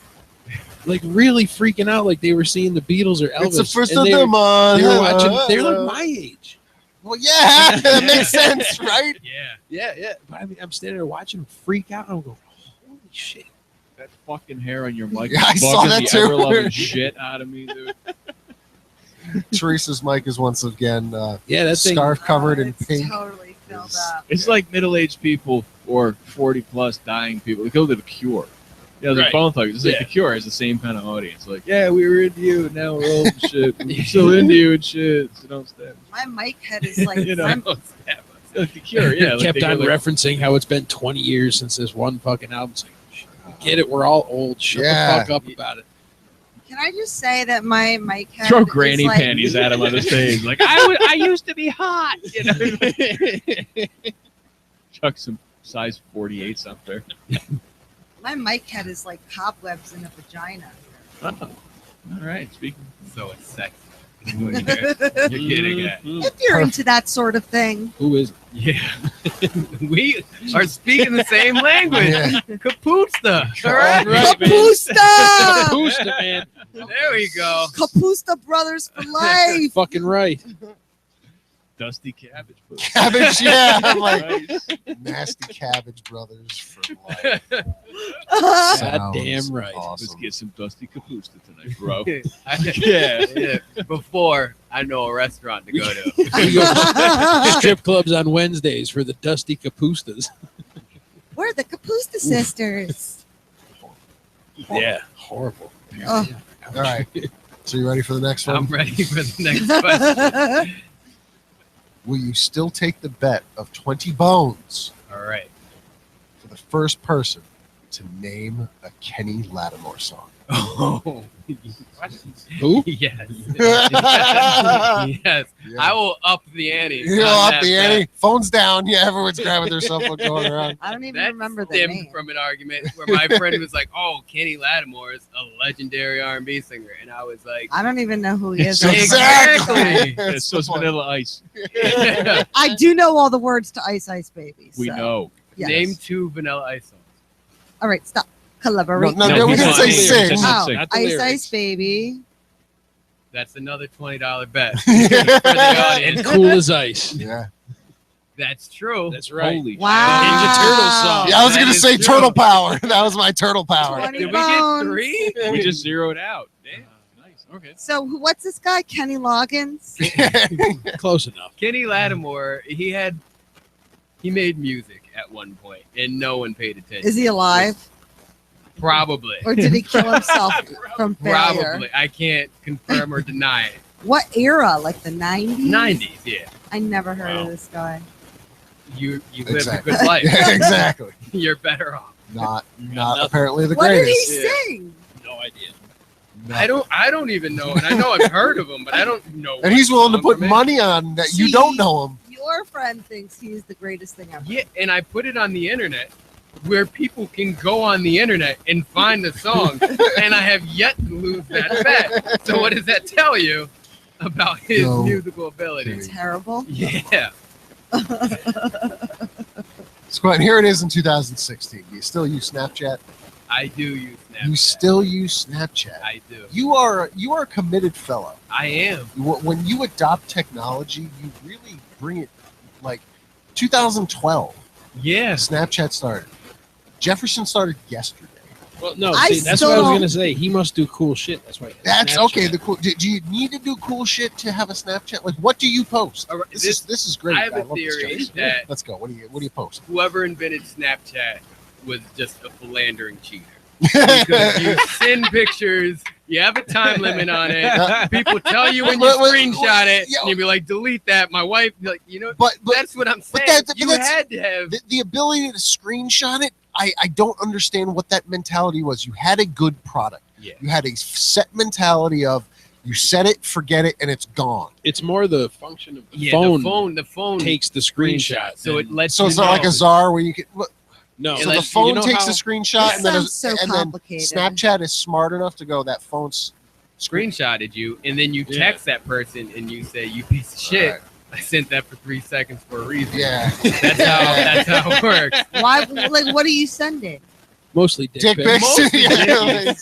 like really freaking out, like they were seeing the Beatles or Elvis. It's the first and of they the were- month. They were watching. They're like my age. Well, yeah, that makes sense, right? Yeah. Yeah, yeah. But I mean, I'm standing there watching them freak out, and I'm going, "Holy shit!" That fucking hair on your mic Yeah, I is saw bugging that the too. ever-loving shit out of me, dude. Teresa's mic is once again Yeah, that thing. scarf covered in It's pink. totally filled up. It's like middle-aged people or 40-plus dying people. They go to The Cure. Yeah, they're Right. Bone Thugs. It's like Yeah. The Cure has the same kind of audience. Like, yeah, we were into you, and now we're old and shit. We're still into you and shit. So don't stab. My mic head is like, You know. I'm- Don't stab us. Like The Cure, yeah. Like kept they go on like, referencing how it's been 20 years since this one fucking album. It's like, get it? We're all old. Shut Yeah. the fuck up about it. can I just say that my mic head Throw is granny like, panties at him on the stage. Like, I used to be hot. You know? Chuck some size 48s up there. My mic head is like cobwebs in a vagina. Oh. All right, speaking. So it's sexy. You're You're getting at. If you're into that sort of thing. Who is? Yeah. We are speaking the same language. Yeah. Capusta. All right. Right, man. Kapusta! Kapusta, man. There we go. Kapusta Brothers for life. Fucking right. Dusty cabbage. Puss. Cabbage, yeah. I'm like, Nice. nasty cabbage brothers for life. God Sounds damn right. Let's Awesome. get some Dusty Capusta tonight, bro. Yeah. Before I know a restaurant to go to. We go to strip clubs on Wednesdays for the Dusty Capustas. We're the Kapusta sisters. Yeah, horrible. Oh. All right. So you ready for the next I'm one? ready for the next question. will you still take the bet of 20 bones All right. for the first person to name a Kenny Lattimore song? Oh. Who? Yes. Yeah. Yes. I will up the ante. You'll on up that the bet. ante. Phone's down. Yeah, everyone's grabbing their cell phone going around. I don't even That remember the stemmed name. from an argument where my friend was like, "Oh, Kenny Lattimore is a legendary R&B singer," and I was like, I don't even know who he is. Exactly. That's It's so the point. Vanilla Ice. I do know all the words to Ice Ice Baby. We so, know. yes. "Name 2 Vanilla Ice songs." All right, stop. Collaborate. No, No, we he's didn't not say singing. sing. He's not Oh, sing. Not the Ice lyrics. Ice Baby. That's another $20 bet for Yeah. the audience. And cool as ice. Yeah. That's true. That's right. Holy Wow. Ninja Turtle song. Yeah, I was That going to is say true. turtle power. That was my turtle power. 20 Did we bones. get 3? shit. We just zeroed out. Damn. Nice. Okay. So what's this guy? Kenny Loggins? Close enough. Kenny Lattimore, he made music at one point, and no one paid attention. Is he alive? Probably. Or did he kill himself from failure? Probably. I can't confirm or deny it. What era? Like the 90s? 90s, yeah. I never heard Wow. of this guy. You lived Exactly. a good life. Yeah, exactly. You're better off. Not nothing. apparently the What did greatest. he Yeah. sing? No idea. I don't even know, and I know I've heard of him, but I don't know. And he's willing to what put song I'm money on that you See? don't know him. Your friend thinks he's the greatest thing ever. in. Yeah, and I put it on the internet where people can go on the internet and find the song, and I have yet to lose that bet. So what does that tell you about his No. musical ability? Kidding. Terrible. Yeah. Squat, here it is in 2016. Do you still use Snapchat? I do use Snapchat. You still use Snapchat. I do. You are a committed fellow. I am. When you adopt technology, you really bring it. Like 2012, Yeah. Snapchat started. Jefferson started yesterday. Well, no, I see, that's still what I was don't- going to say. He must do cool shit. That's why. That's Snapchat. okay. Do you need to do cool shit to have a Snapchat? Like, what do you post? All right, This is great. I have a love this, theory Jefferson. that- Let's go. What do you post? Whoever invented Snapchat was just a philandering cheater. Because you send pictures, you have a time limit on it. People tell you when you screenshot it, Yeah. and you'll be like, delete that. My wife, like, you know, But that's what I'm saying. but You that's- had to have. the ability to screenshot it, I don't understand what that mentality was. You had a good product. Yeah. You had a set mentality of you set it, forget it, and it's gone. It's more the function of the Yeah, phone. the phone takes the screenshot. So it lets So you it's not like know. a czar where you can. No. It So the lets- phone you know takes how- the screenshot, This and then sounds so and then complicated. Snapchat is smart enough to go that phone's screenshotted you, and then you Yeah. text that person and you say, "You piece of shit." Right. I sent that for 3 seconds for a reason. Yeah. That's how it works. Why? Like, what are you sending? Mostly dick, Dick pics. Mostly Yeah.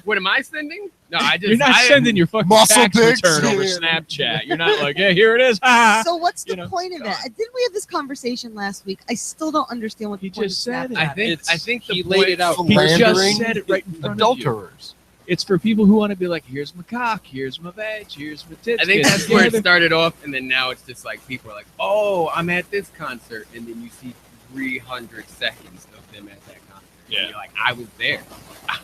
What am I sending? No, I just You're not I, sending your fucking Muscle tax pics. return over Yeah. Snapchat. You're not like, yeah, here it is. Ah. So what's the you know, point of it? Didn't we have this conversation last week? I still don't understand what the He point just of said it. Snapchat is. I think the he point, laid it out. He Philandering just said it right in front of you. Adulterers. It's for people who want to be like, here's my cock, here's my veg, here's my tits. I think Get that's where it together. started off, and then now it's just like people are like, "Oh, I'm at this concert," and then you see 300 seconds of them at that concert. Yeah. And you're like, "I was there.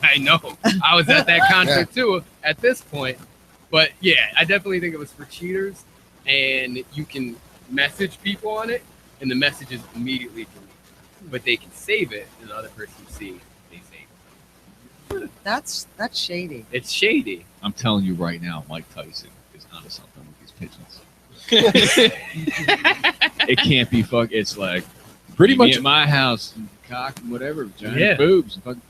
I know. I was at that concert too." At this point, but yeah, I definitely think it was for cheaters, and you can message people on it, and the message is immediately deleted, but they can save it, and the other person see it. They save it. That's shady. It's shady. I'm telling you right now, Mike Tyson is onto something with these pigeons. It can't be fuck. It's like Pretty meet me much. at my house, and cock and whatever, giant Yeah. boobs. And fucking,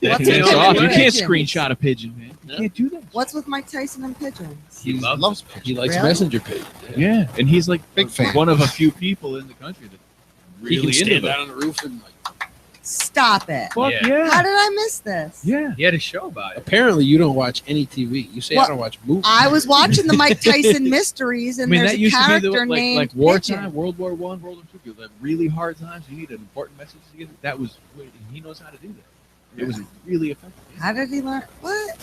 What's it's with off. You pigeons? can't screenshot a pigeon, man. You No. can't do that. What's with Mike Tyson and pigeons? He loves pigeons. He likes Really? messenger pigeons. Yeah, and he's like Big fan. one of a few people in the country that He really can into stand them. out on the roof and like. Stop it. Fuck Yeah. yeah. How did I miss this? Yeah. He had a show about it. Apparently, you don't watch any TV. You say Well, I don't watch movies. I was watching the Mike Tyson mysteries, I and mean, there's that a used to be character the, named like wartime, Pigeon. World War One, World War Two. People have really hard times. You need an important message to get. That was he knows how to do that. It was really effective. How did he learn? What?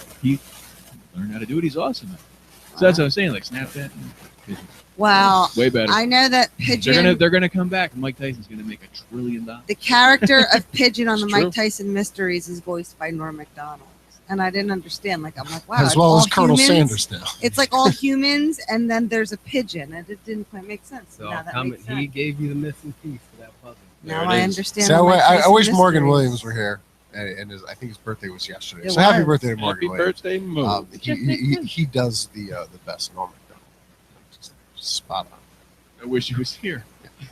Learn how to do it. He's awesome. At it. So that's what I'm saying. Like Snapchat, and pigeons. Well, way better. I know that Pigeon. They're gonna come back. And Mike Tyson's gonna make $1 trillion. The character of Pigeon on the It's Mike true. Tyson mysteries is voiced by Norm Macdonald. and I didn't understand. Like I'm like, wow, As it's well all as Colonel humans. Sanders now. It's like all humans, and then there's a pigeon, and it didn't quite make sense. So Now that makes he sense. gave you the missing piece for that puzzle. Now There I it is. understand. So all my I Jason wish Morgan mysteries. Williams were here, and I think his birthday was yesterday. It So happy was. birthday to Happy Morgan Williams. birthday, Mo. He does the best Norman. Just spot on. I wish he was here.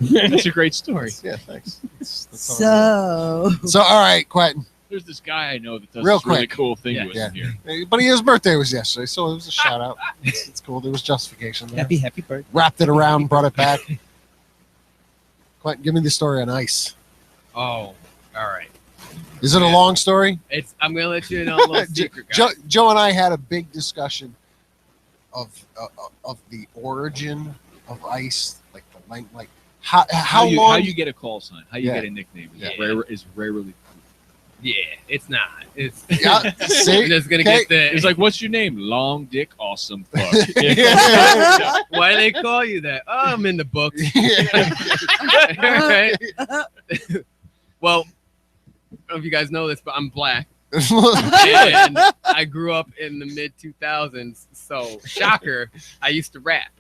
That's a great story. Yeah, thanks. That's all. So All right, Quentin. There's this guy I know that does Real this really quick. cool thing. Yeah. He wasn't here. But his birthday was yesterday, so it was a shout out. It's cool. There was justification there. Happy birthday. Wrapped it around, brought it back. Quentin, give me the story on ice. Oh, all right. Is it a long story? I'm gonna let you know a little secret, guys. Joe and I had a big discussion of the origin of ice, like the length, like how you, long how you get a call sign, how you Yeah. get a nickname is, Yeah. is rarely. Yeah, it's not. It's Yeah, see? I'm just gonna Okay. get the. It's like, what's your name? Long Dick Awesome Fuck. Why do they call you that? Oh, I'm in the books. Right? Well, I don't know if you guys know this, but I'm black. And I grew up in the mid 2000s, so shocker, I used to rap.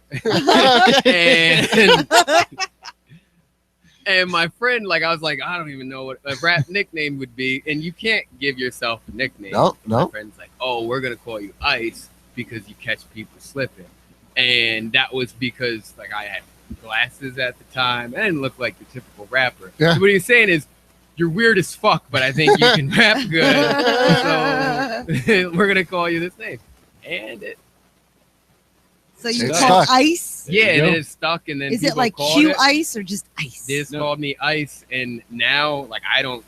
And my friend, like, I was like, I don't even know what a rap nickname would be, and you can't give yourself a nickname. No. My friend's like, oh, we're gonna call you Ice because you catch people slipping, and that was because like I had glasses at the time. I didn't look like the typical rapper. Yeah. So what he's saying is, you're weird as fuck, but I think you can rap good. So we're gonna call you this name. And So you It's call stuck. ice? There you and go. then it's stuck. And then Is it people like called Q it. ice or just ice? They just No. called me Ice, and now like I don't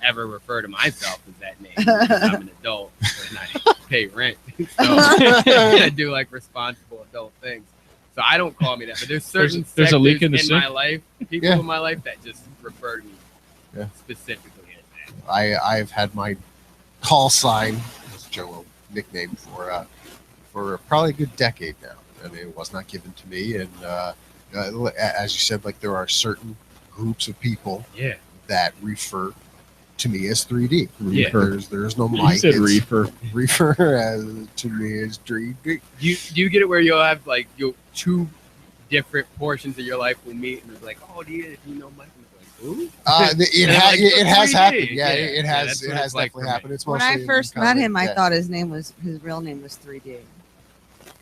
ever refer to myself as that name. Because I'm an adult and I pay rent, so I do like responsible adult things. So I don't call me that. But there's certain There's a leak in the sectors sink? my life, people Yeah. in my life that just refer to me Yeah. specifically as that. I've had my call sign, as Joe nickname, for probably a good decade now, and it was not given to me. And as you said, like there are certain groups of people Yeah. that refer to me as 3D. Yeah. There's no You mic. said it's- reefer. Refer as to me as 3D. Do you get it where you'll have like two different portions of your life will meet and it's like, oh, do you know Mike? And it's like, who? It Yeah, like it the has 3D. happened. Yeah, Yeah. it Yeah, has that's it what has it's like definitely for me. happened. It's When mostly I in first met comedy. him, I Yeah. thought his real name was 3D.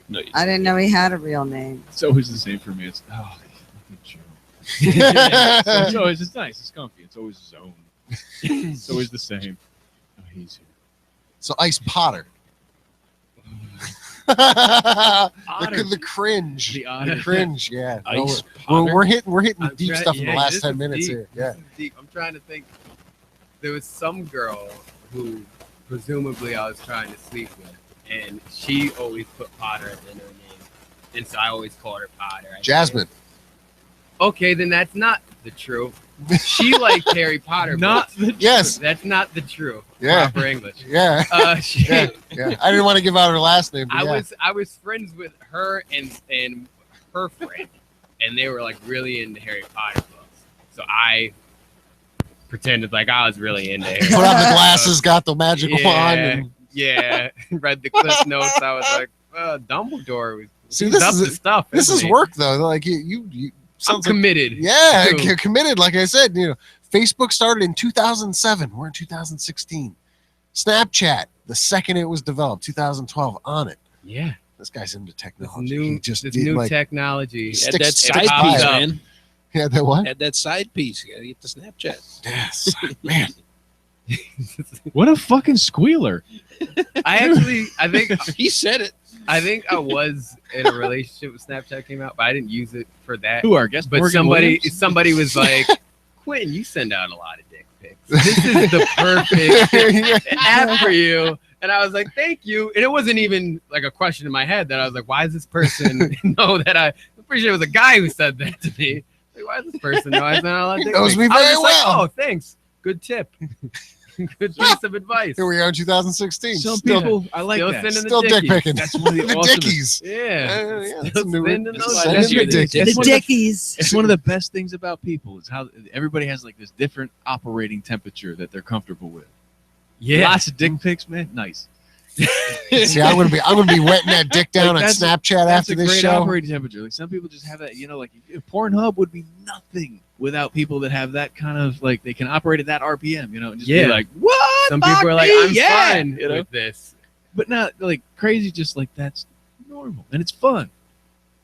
No, I didn't know he had a real name. It's always the same for me. It's good Joe. It's always it's nice. It's comfy. It's always his own. It's always the same. Oh, he's here. So Ice Potter. Otters. the cringe. The Otters. Cringe, yeah. No, Ice we're hitting I'm deep trying- stuff in the yeah, last this 10 is minutes deep. here. Yeah. This is deep. I'm trying to think. There was some girl who presumably I was trying to sleep with, and she always put Potter at the end of her name, and so I always called her Potter. I Jasmine. think. Okay, then that's not the truth. She liked Harry Potter. Not books. the Yes. That's not the truth. Yeah. Proper English. Yeah. She, Yeah. Yeah. I didn't want to give out her last name. But yeah. I was friends with her and her friend, and they were like really into Harry Potter books. So I pretended like I was really into Harry Put on the Potter. glasses, got the magic wand. And, Yeah, read the cliff notes. I was like, Dumbledore was See, he's this up is- to stuff. this isn't is he? work, though. Like, you I'm sounds like, committed. yeah, to- committed. Like I said, Facebook started in 2007. We're in 2016. Snapchat, the second it was developed, 2012, on it. Yeah, This guy's into this technology. new He just this did, new like, technology. Stick- Had that sticks side by piece, it. man. Yeah, that what? Had that side piece. You gotta get the Snapchat. Yes, man. What a fucking squealer. I think He said it. I was in a relationship when Snapchat came out, but I didn't use it for that. Who are guest? But Morgan somebody Williams? was like, Quentin, you send out a lot of dick pics. This is the perfect app for you. And I was like, thank you. And it wasn't even like a question in my head that I was like, why does this person know that I'm pretty sure it was a guy who said that to me. Like, why does this person know I send out a lot of dick knows pics? me I was very just well. Like, oh, thanks. Good tip. Good piece of advice. Here we are in 2016. Some Still, people, I like Still that. sending still the dick dickies. picking. That's one of the The awesome. dickies. Yeah. Yeah, that's Still a new- sending that's those a That's new dickies. dick. The It's one of the- dickies. It's one of the best things about people is how everybody has like this different operating temperature that they're comfortable with. Yeah. Lots of dick pics, man. Nice. See, I'm gonna be wetting that dick down on Like, Snapchat That's after a this great show. operating temperature. Like some people just have that, like Pornhub would be nothing without people that have that kind of like they can operate at that RPM, and just be like, what? Some Fuck people are like, me, I'm yeah, fine with this. but not like crazy. Just like that's normal and it's fun.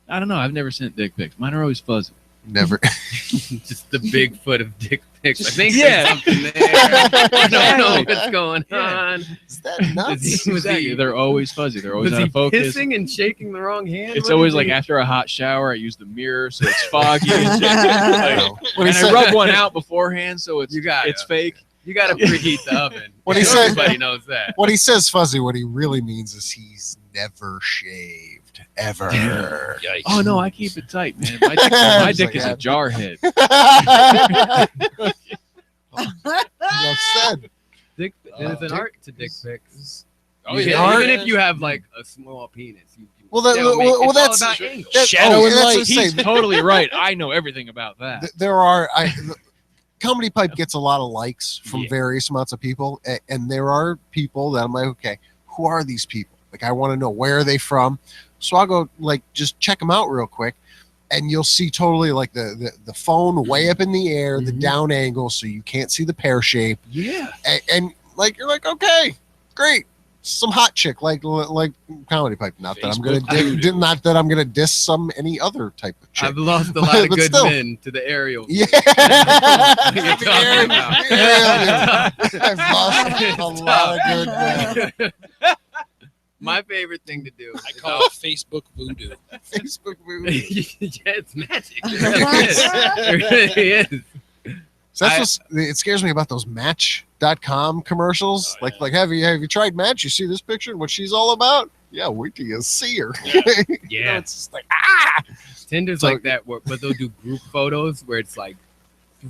I don't know. I've never sent dick pics. Mine are always fuzzy. Never. Just the big foot of dick pics. I think Yeah. there's something there. I don't know what's going on. Is that nuts? Exactly. They're always fuzzy. They're always Was out he of focus. pissing and shaking the wrong hand? It's What always is like he- after a hot shower, I use the mirror so it's foggy. And shit. Like, No. When and he I said- rub one out beforehand so it's It's fake. You got to preheat the oven. What he said- Everybody knows that. When he says fuzzy, what he really means is he's never shaved ever. Oh no, I keep it tight, man. My dick is Yeah. a jarhead. Enough said. Dick, there's an dick art to dick pics. Oh, You yeah. can- Art- even if you have like a small penis. Well, that- still well, it's all that's- about angle. Shadow and that's light. what I'm saying. He's totally right. I know everything about that. There are Comedy Pipe gets a lot of likes from Yeah. various amounts of people, and there are people that I'm like, okay, who are these people? Like, I want to know where are they from. So I'll go like just check them out real quick, and you'll see totally like the phone way up in the air, the Mhm. down angle, so you can't see the pear shape, Yeah. and like you're like, okay, great. Some hot chick like Comedy Pipe. Not that I'm gonna Facebook not that I'm gonna diss any other type of chick. I've lost a lot of But good still. men to the aerial. Yeah, What you're talking about. I've lost a lot of good men. My favorite thing to do. I call it Facebook voodoo. Facebook movie. Yeah, it's magic. It really is. It really is. So that's what it scares me about those Match.com commercials. Oh, Like have you tried Match? You see this picture and what she's all about? Yeah, wait till you see her. Yeah. It's just like Tinder's So- like that, but they'll do group photos where it's like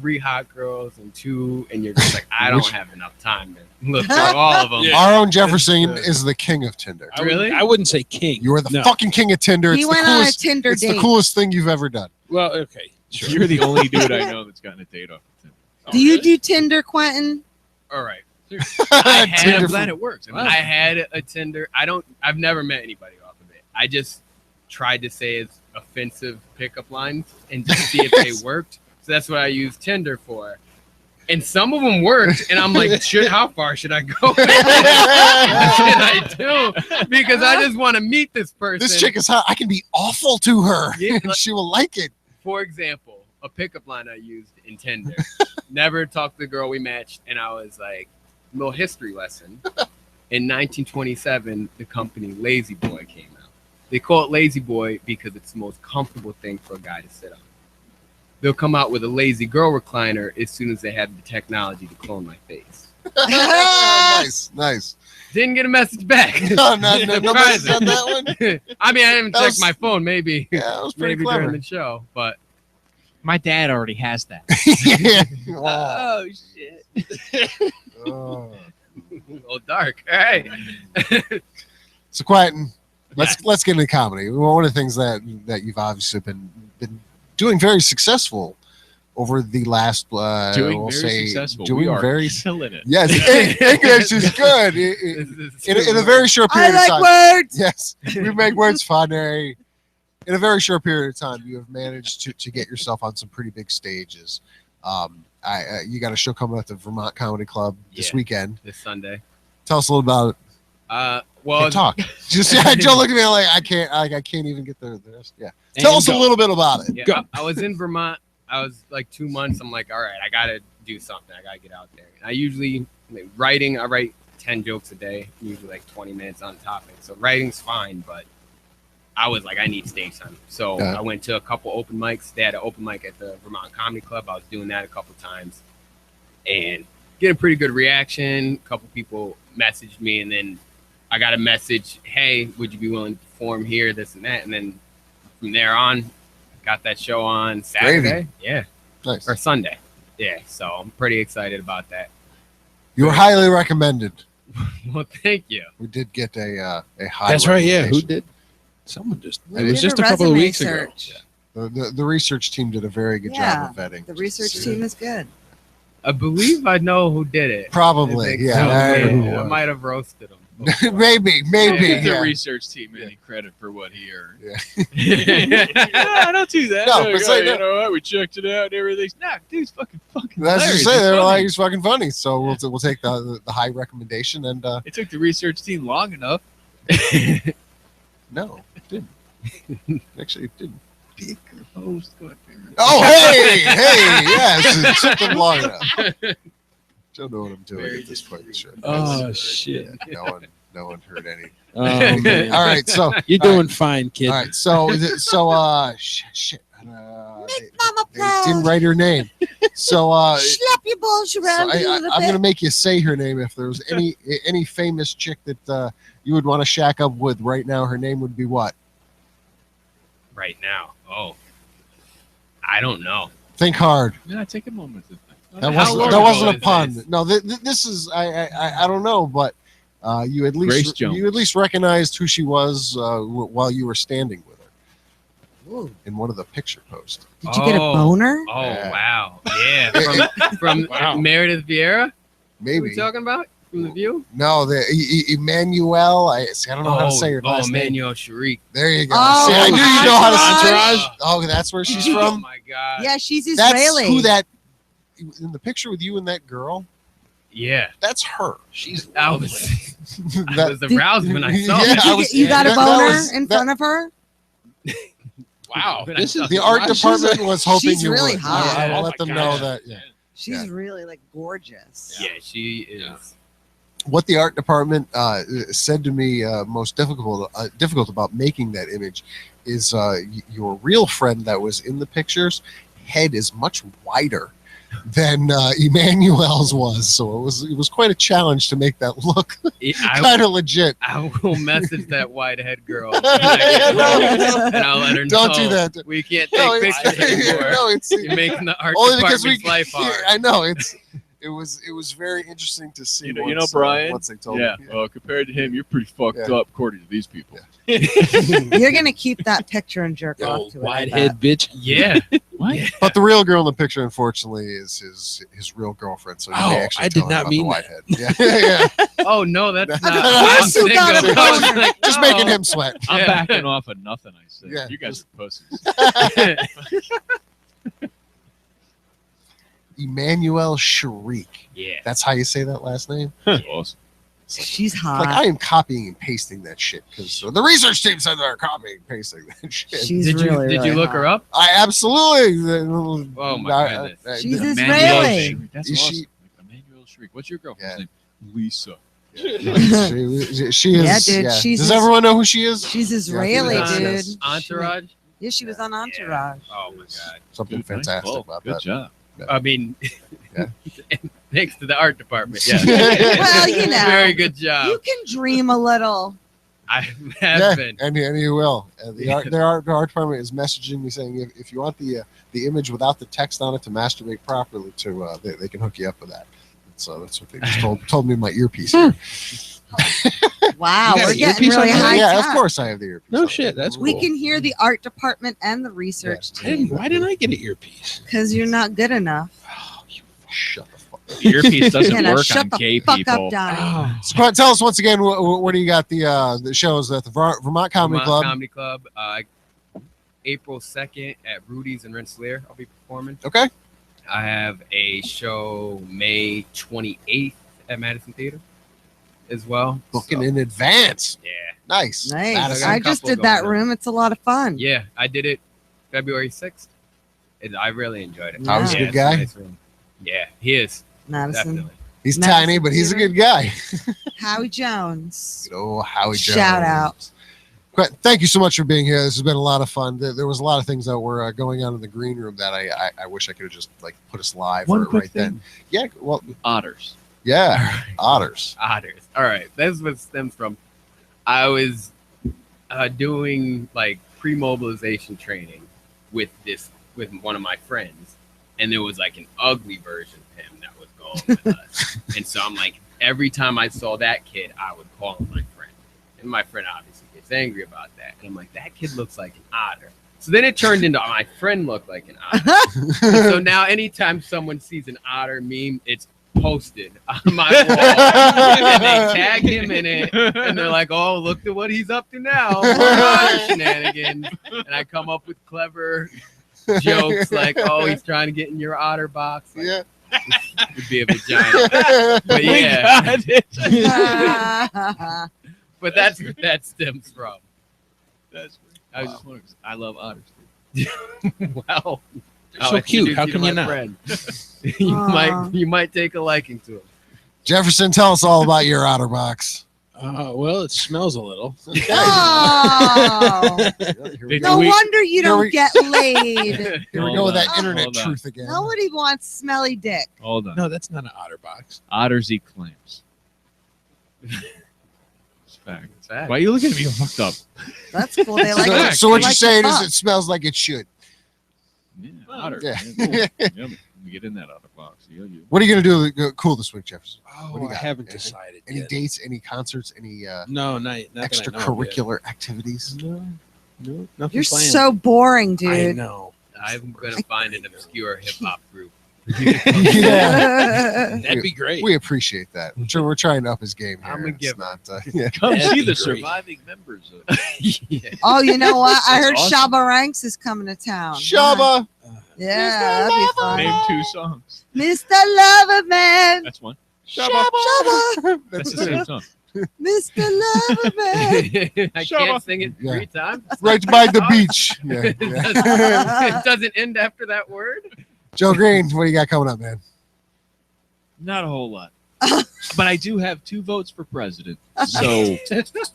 3 hot girls and 2, and you're just like, I don't have enough time to look through all of them. Yeah. our own Jefferson is the king of Tinder. Really? I wouldn't say king. You are the No. fucking king of Tinder. He It's the went on a coolest. Tinder It's date. the coolest thing you've ever done. Well, okay. Sure. You're the only dude I know that's gotten a date off of Tinder. Do you do Tinder, Quentin? All right. I had, Tinder I'm glad it works. I mean, I had a Tinder. I've never met anybody off of it. I just tried to say as offensive pickup lines and just see if they worked. So that's what I used Tinder for. And some of them worked, and I'm like, how far should I go? What should I do? Because I just want to meet this person. This chick is hot. I can be awful to her. Yeah, and she will like it. For example, a pickup line I used in Tinder. Never talked to the girl we matched, and I was like, little history lesson. In 1927, the company Lazy Boy came out. They call it Lazy Boy because it's the most comfortable thing for a guy to sit on. They'll come out with a Lazy Girl recliner as soon as they have the technology to clone my face. Nice. Didn't get a message back. No, nobody's done that one. I mean, I didn't That check was- my phone. Maybe, Yeah, that was pretty maybe clever. during the show, but my dad already has that. Yeah. oh shit, Oh. a little dark. All right. So Quentin, let's get into comedy. One of the things that you've obviously been doing very successful over the last Doing we'll very say successful. doing We are very killing it. yes. English is good in a very short I period of time. like words. Yes, we make words funny. In a very short period of time, you have managed to get yourself on some pretty big stages. You got a show coming at the Vermont Comedy Club this Yeah. weekend. This Sunday. Tell us a little about it. Well, Can't talk. Just Joe looked at me like I can't even get the rest. Yeah. Tell us a little bit about it. yeah, Go. I was in Vermont. I was like 2 months. I'm like, all right, I gotta do something. I gotta get out there. And I usually I write 10 jokes a day, usually like 20 minutes on topic. So writing's fine, but I was like, I need stage time. So Yeah. I went to a couple open mics. They had an open mic at the Vermont Comedy Club. I was doing that a couple times and getting a pretty good reaction. A couple people messaged me, and then I got a message, hey, would you be willing to perform here, this and that? And then from there on, got that show on Saturday. Gravy. Yeah. Nice. Or Sunday. Yeah. So I'm pretty excited about that. You were highly recommended. Well, thank you. We did get a high. That's right. Yeah. Who recommendation. did? Someone just. We It was did just a couple of resume weeks ago. search. The research team did a very good job of vetting. The research team is good. I believe I know who did it. Probably, I think yeah. so. I know who it I was. might have roasted him. maybe. Give the Yeah. research team any credit for what he earned. Yeah. No, don't do that. No, No, but say that- you know what? We checked it out and everything. Nah, dude's fucking That's hilarious. just say He's they're funny. like he's fucking funny. So we'll take the high recommendation and It took the research team long enough. no, it didn't. Actually, it didn't. Pick or post. Go ahead. Oh, hey, yes, it took them long enough. Don't know what I'm doing Very at this point in the show. Oh shit! Yeah, no one heard any. Oh, man. All right, so You're doing fine, kid. all right, so shit. Mama They proud. didn't write her name. So Slap your balls around a little I'm bit. gonna make you say her name. If there was any famous chick that you would want to shack up with right now, her name would be what? Right now. Oh. I don't know. Think hard. Yeah, take a moment to think. That How wasn't long that ago wasn't a is pun. this? No, this is I don't know, but you at Grace least Jones. you at least recognized who she was while you were standing with her in one of the picture posts. Did you get a boner? Oh, Yeah. wow. Yeah. From Wow. Meredith Vieira? Who Maybe we talking about? From The View? no, the Emmanuel. I don't know how to say her last name. Emmanuel Sharik. There you go. Oh, See, I knew you know how to say. Entourage. Oh, that's where she's Oh, from. my God. Yeah, she's That's Israeli. who that in the picture with you and that girl. Yeah. That's her. She's I was, I That- was aroused when I saw Yeah, it. I was- you got a that boner was- in that- front of her? wow. When I This saw is the art she's department was hoping she's you really would. hot. I'll Oh let my them God. know that. Yeah. She's Yeah. really like gorgeous. Yeah, she is. What the art department said to me most difficult about making that image is your real friend that was in the pictures head is much wider than Emmanuel's was, so it was quite a challenge to make that look kind of legit. I will message that white-head girl. Yeah, no, and I'll let her know. Don't do that. We can't No, take it's- pictures anymore. no, it's You're making the art only because department's life hard. I know it was very interesting to see. You know, once, Brian? once they told Yeah, me. well, compared to him, you're pretty fucked Yeah. up, according to these people. You're gonna keep that picture and jerk Yo, off to it. I wide bet. head bitch. Yeah. What? Yeah. But the real girl in the picture, unfortunately, is his real girlfriend. So you Oh, may actually I did tell him not about mean the that. whitehead. Yeah. Oh, no, that's not. Of course you got a I was boner. like, Just no. making him sweat. I'm Yeah. backing off of nothing I said. Yeah. You guys are pussies. Emmanuel Sharik. Yeah. That's how you say that last name? That's awesome. She's Like, hot. I am copying and pasting that shit because the research team said they're copying and pasting that shit. She's Did you really, did you really look hot. her up? I absolutely. Oh, my goodness. She's Emmanuel Israeli. Sharik. That's Is awesome. she- Emmanuel Sharik. What's your girlfriend's Yeah. name? Lisa. she is. Yeah, dude, she's Does is- everyone know who she is? She's Israeli, Yeah, dude. yes. Entourage? Yeah, she was on Entourage. Oh, my God. Something Dude, nice fantastic call. about Good that. job. I mean, Yeah. thanks to the art department. Yeah. Well, you know. Very good job. You can dream a little. I have Yeah, been. and you will. The art department is messaging me saying if you want the image without the text on it to masturbate properly, they can hook you up with that. So that's what they just told me in my earpiece. Here. Wow, You got we're an getting earpiece really on there? high. Yeah, of tech. course I have the earpiece. No on. shit, that's We cool. can hear the art department and the research team Why didn't I get an earpiece? because you're not good enough. Oh, you Shut the fuck up. The earpiece doesn't Yeah, now work shut on the gay fuck people. up, Donnie. Oh. So, Quentin, tell us once again what do you got the shows at the Vermont Comedy Vermont Club? Comedy Club. April 2nd at Rudy's in Rensselaer. I'll be performing. Okay. I have a show May 28th at Madison Theater as well. Booking So, in advance. Yeah. Nice. Nice. Madison. I just couple did that going on. room. It's a lot of fun. Yeah, I did it February 6th. I really enjoyed it. I was a Yeah. good guy. it's a nice room. Yeah, he is. Madison. Definitely. He's Madison tiny, but he's a Theater. good guy. Howie Jones. Oh, Howie Jones. Shout out. Quentin, thank you so much for being here. This has been a lot of fun. There was a lot of things that were going on in the green room that I wish I could have just like put us live One for quick right thing. then. Yeah, well, Otters. yeah, Otters. Otters. All right, that's what it stems from. I was doing like pre-mobilization training with one of my friends, and there was like an ugly version of him that was going with us. And so I'm like, every time I saw that kid, I would call him my friend, and my friend obviously gets angry about that. And I'm like, that kid looks like an otter. So then it turned into my friend looked like an otter. And so now anytime someone sees an otter meme, it's posted on my wall, and they tag him in it, and they're like, "Oh, look at what he's up to now, Otter shenanigans." And I come up with clever jokes like, "Oh, he's trying to get in your otter box." Like, Yeah. would be a vagina. But yeah, but that's where that stems from. That's I was just wondering. 'Cause I love otters. Wow. So cute. How can you not? You might take a liking to him. Jefferson, tell us all about your OtterBox. Well, it smells a little. Oh, Here we no go. wonder you Here don't we- get laid. Here we Hold go with on, that internet hold on. truth again. Nobody wants smelly dick. Hold on. No, that's not an otter box. Otters eat clams. It's fact. It's fact. Why are you looking at me all fucked up? That's cool. They like So, it. so what They you're like saying to is fuck. it smells like it should. Yeah, otter. Yeah. Yummy. Let me get in that otter box. Yeah, you. What are you going to do cool this week, Jefferson? Oh, What do you I got? haven't Anything? decided Any yet. dates, any concerts, any No, not that I know of yet. extracurricular activities? No, nothing You're planned. so boring, I dude. know. I'm gonna find an obscure hip hop group. Yeah. That'd be great. We appreciate that. We're trying to up his game here. I'm a It's giver. not, yeah. Come That'd see be the great. surviving members of Yeah. Oh, you know what? I heard That's awesome. Shabba Ranks is coming to town. Shabba. Yeah, that'd be fun. Name 2 songs. Mr. Loverman. That's one. Shabba. That's the same song. Mr. Loverman. I Shut can't up. sing it Yeah. 3 times. Right by the beach. Yeah, It yeah. doesn't- it doesn't end after that word. Joe Green, what do you got coming up, man? Not a whole lot. But I do have 2 votes for president. So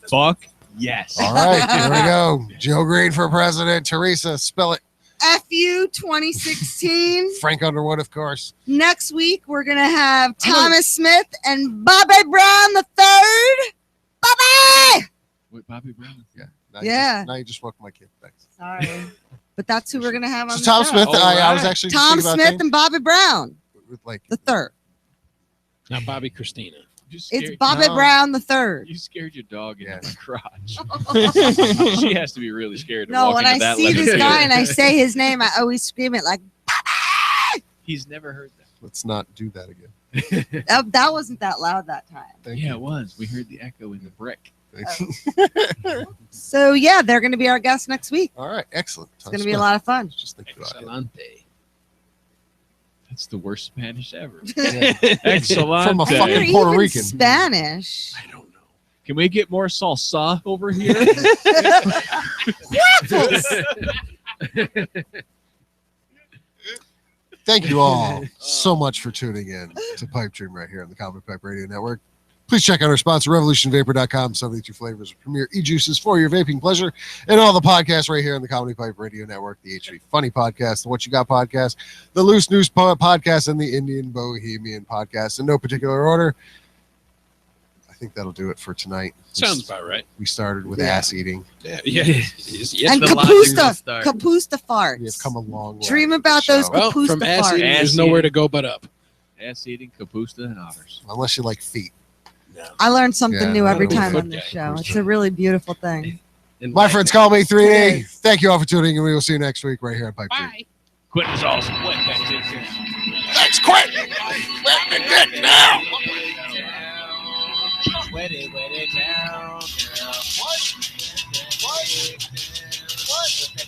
fuck yes. All right, here we go. Joe Green for president. Theresa, spell it. FU 2016. Frank Underwood, of course. Next week, we're going to have Thomas Smith and Bobby Brown the third. Bobby! Wait, Bobby Brown. Yeah. Now you just woke my kid. Thanks. Sorry. But that's who we're going to have on So the Tom show. Smith, All I was right. actually just Tom thinking about Smith things and Bobby Brown with, like the third. Not Bobby Christina. You scared, It's Bobby No. Brown the third. you scared your dog into Yeah. my crotch. She has to be really scared to No, walk when into I that see level. this guy and I say his name, I always scream it like, He's never heard that. Let's not do that again. that wasn't that loud that time. Thank Yeah, you. it was. We heard the echo in the brick. Thanks. So, yeah, they're going to be our guests next week. All right, excellent. It's going to be a lot of fun. Just think about it. Excelente. That's the worst Spanish ever. Yeah. Excellent. From a You're fucking even Puerto Rican. Spanish. I don't know. Can we get more salsa over here? Thank you all so much for tuning in to Pipedream right here on the Comedypipe Radio Network. Please check out our sponsor, revolutionvapor.com. 72 flavors of premier e-juices for your vaping pleasure. And all the podcasts right here on the Comedypipe Radio Network, the HV Funny Podcast, the What You Got Podcast, the Loose News Podcast, and the Indian Bohemian Podcast. In no particular order. I think that'll do it for tonight. Sounds about right. We started with Yeah. ass eating. Yeah. Yes. And the logical Kapusta. start. Kapusta farts. We have come a long way. Dream with about this those show. Well, Kapusta from ass farts. eating, Ass there's nowhere eating. to go but up. Ass eating, kapusta, and otters. Unless you like feet. No. I learn something Yeah, new every I'm a time foot on this guy. show. It's a really beautiful thing. My friends call me 3A. Thank you all for tuning in. We will see you next week right here on Pipe Dream. Quentin's awesome. Thanks, Quentin. Let me get now. Wet it down.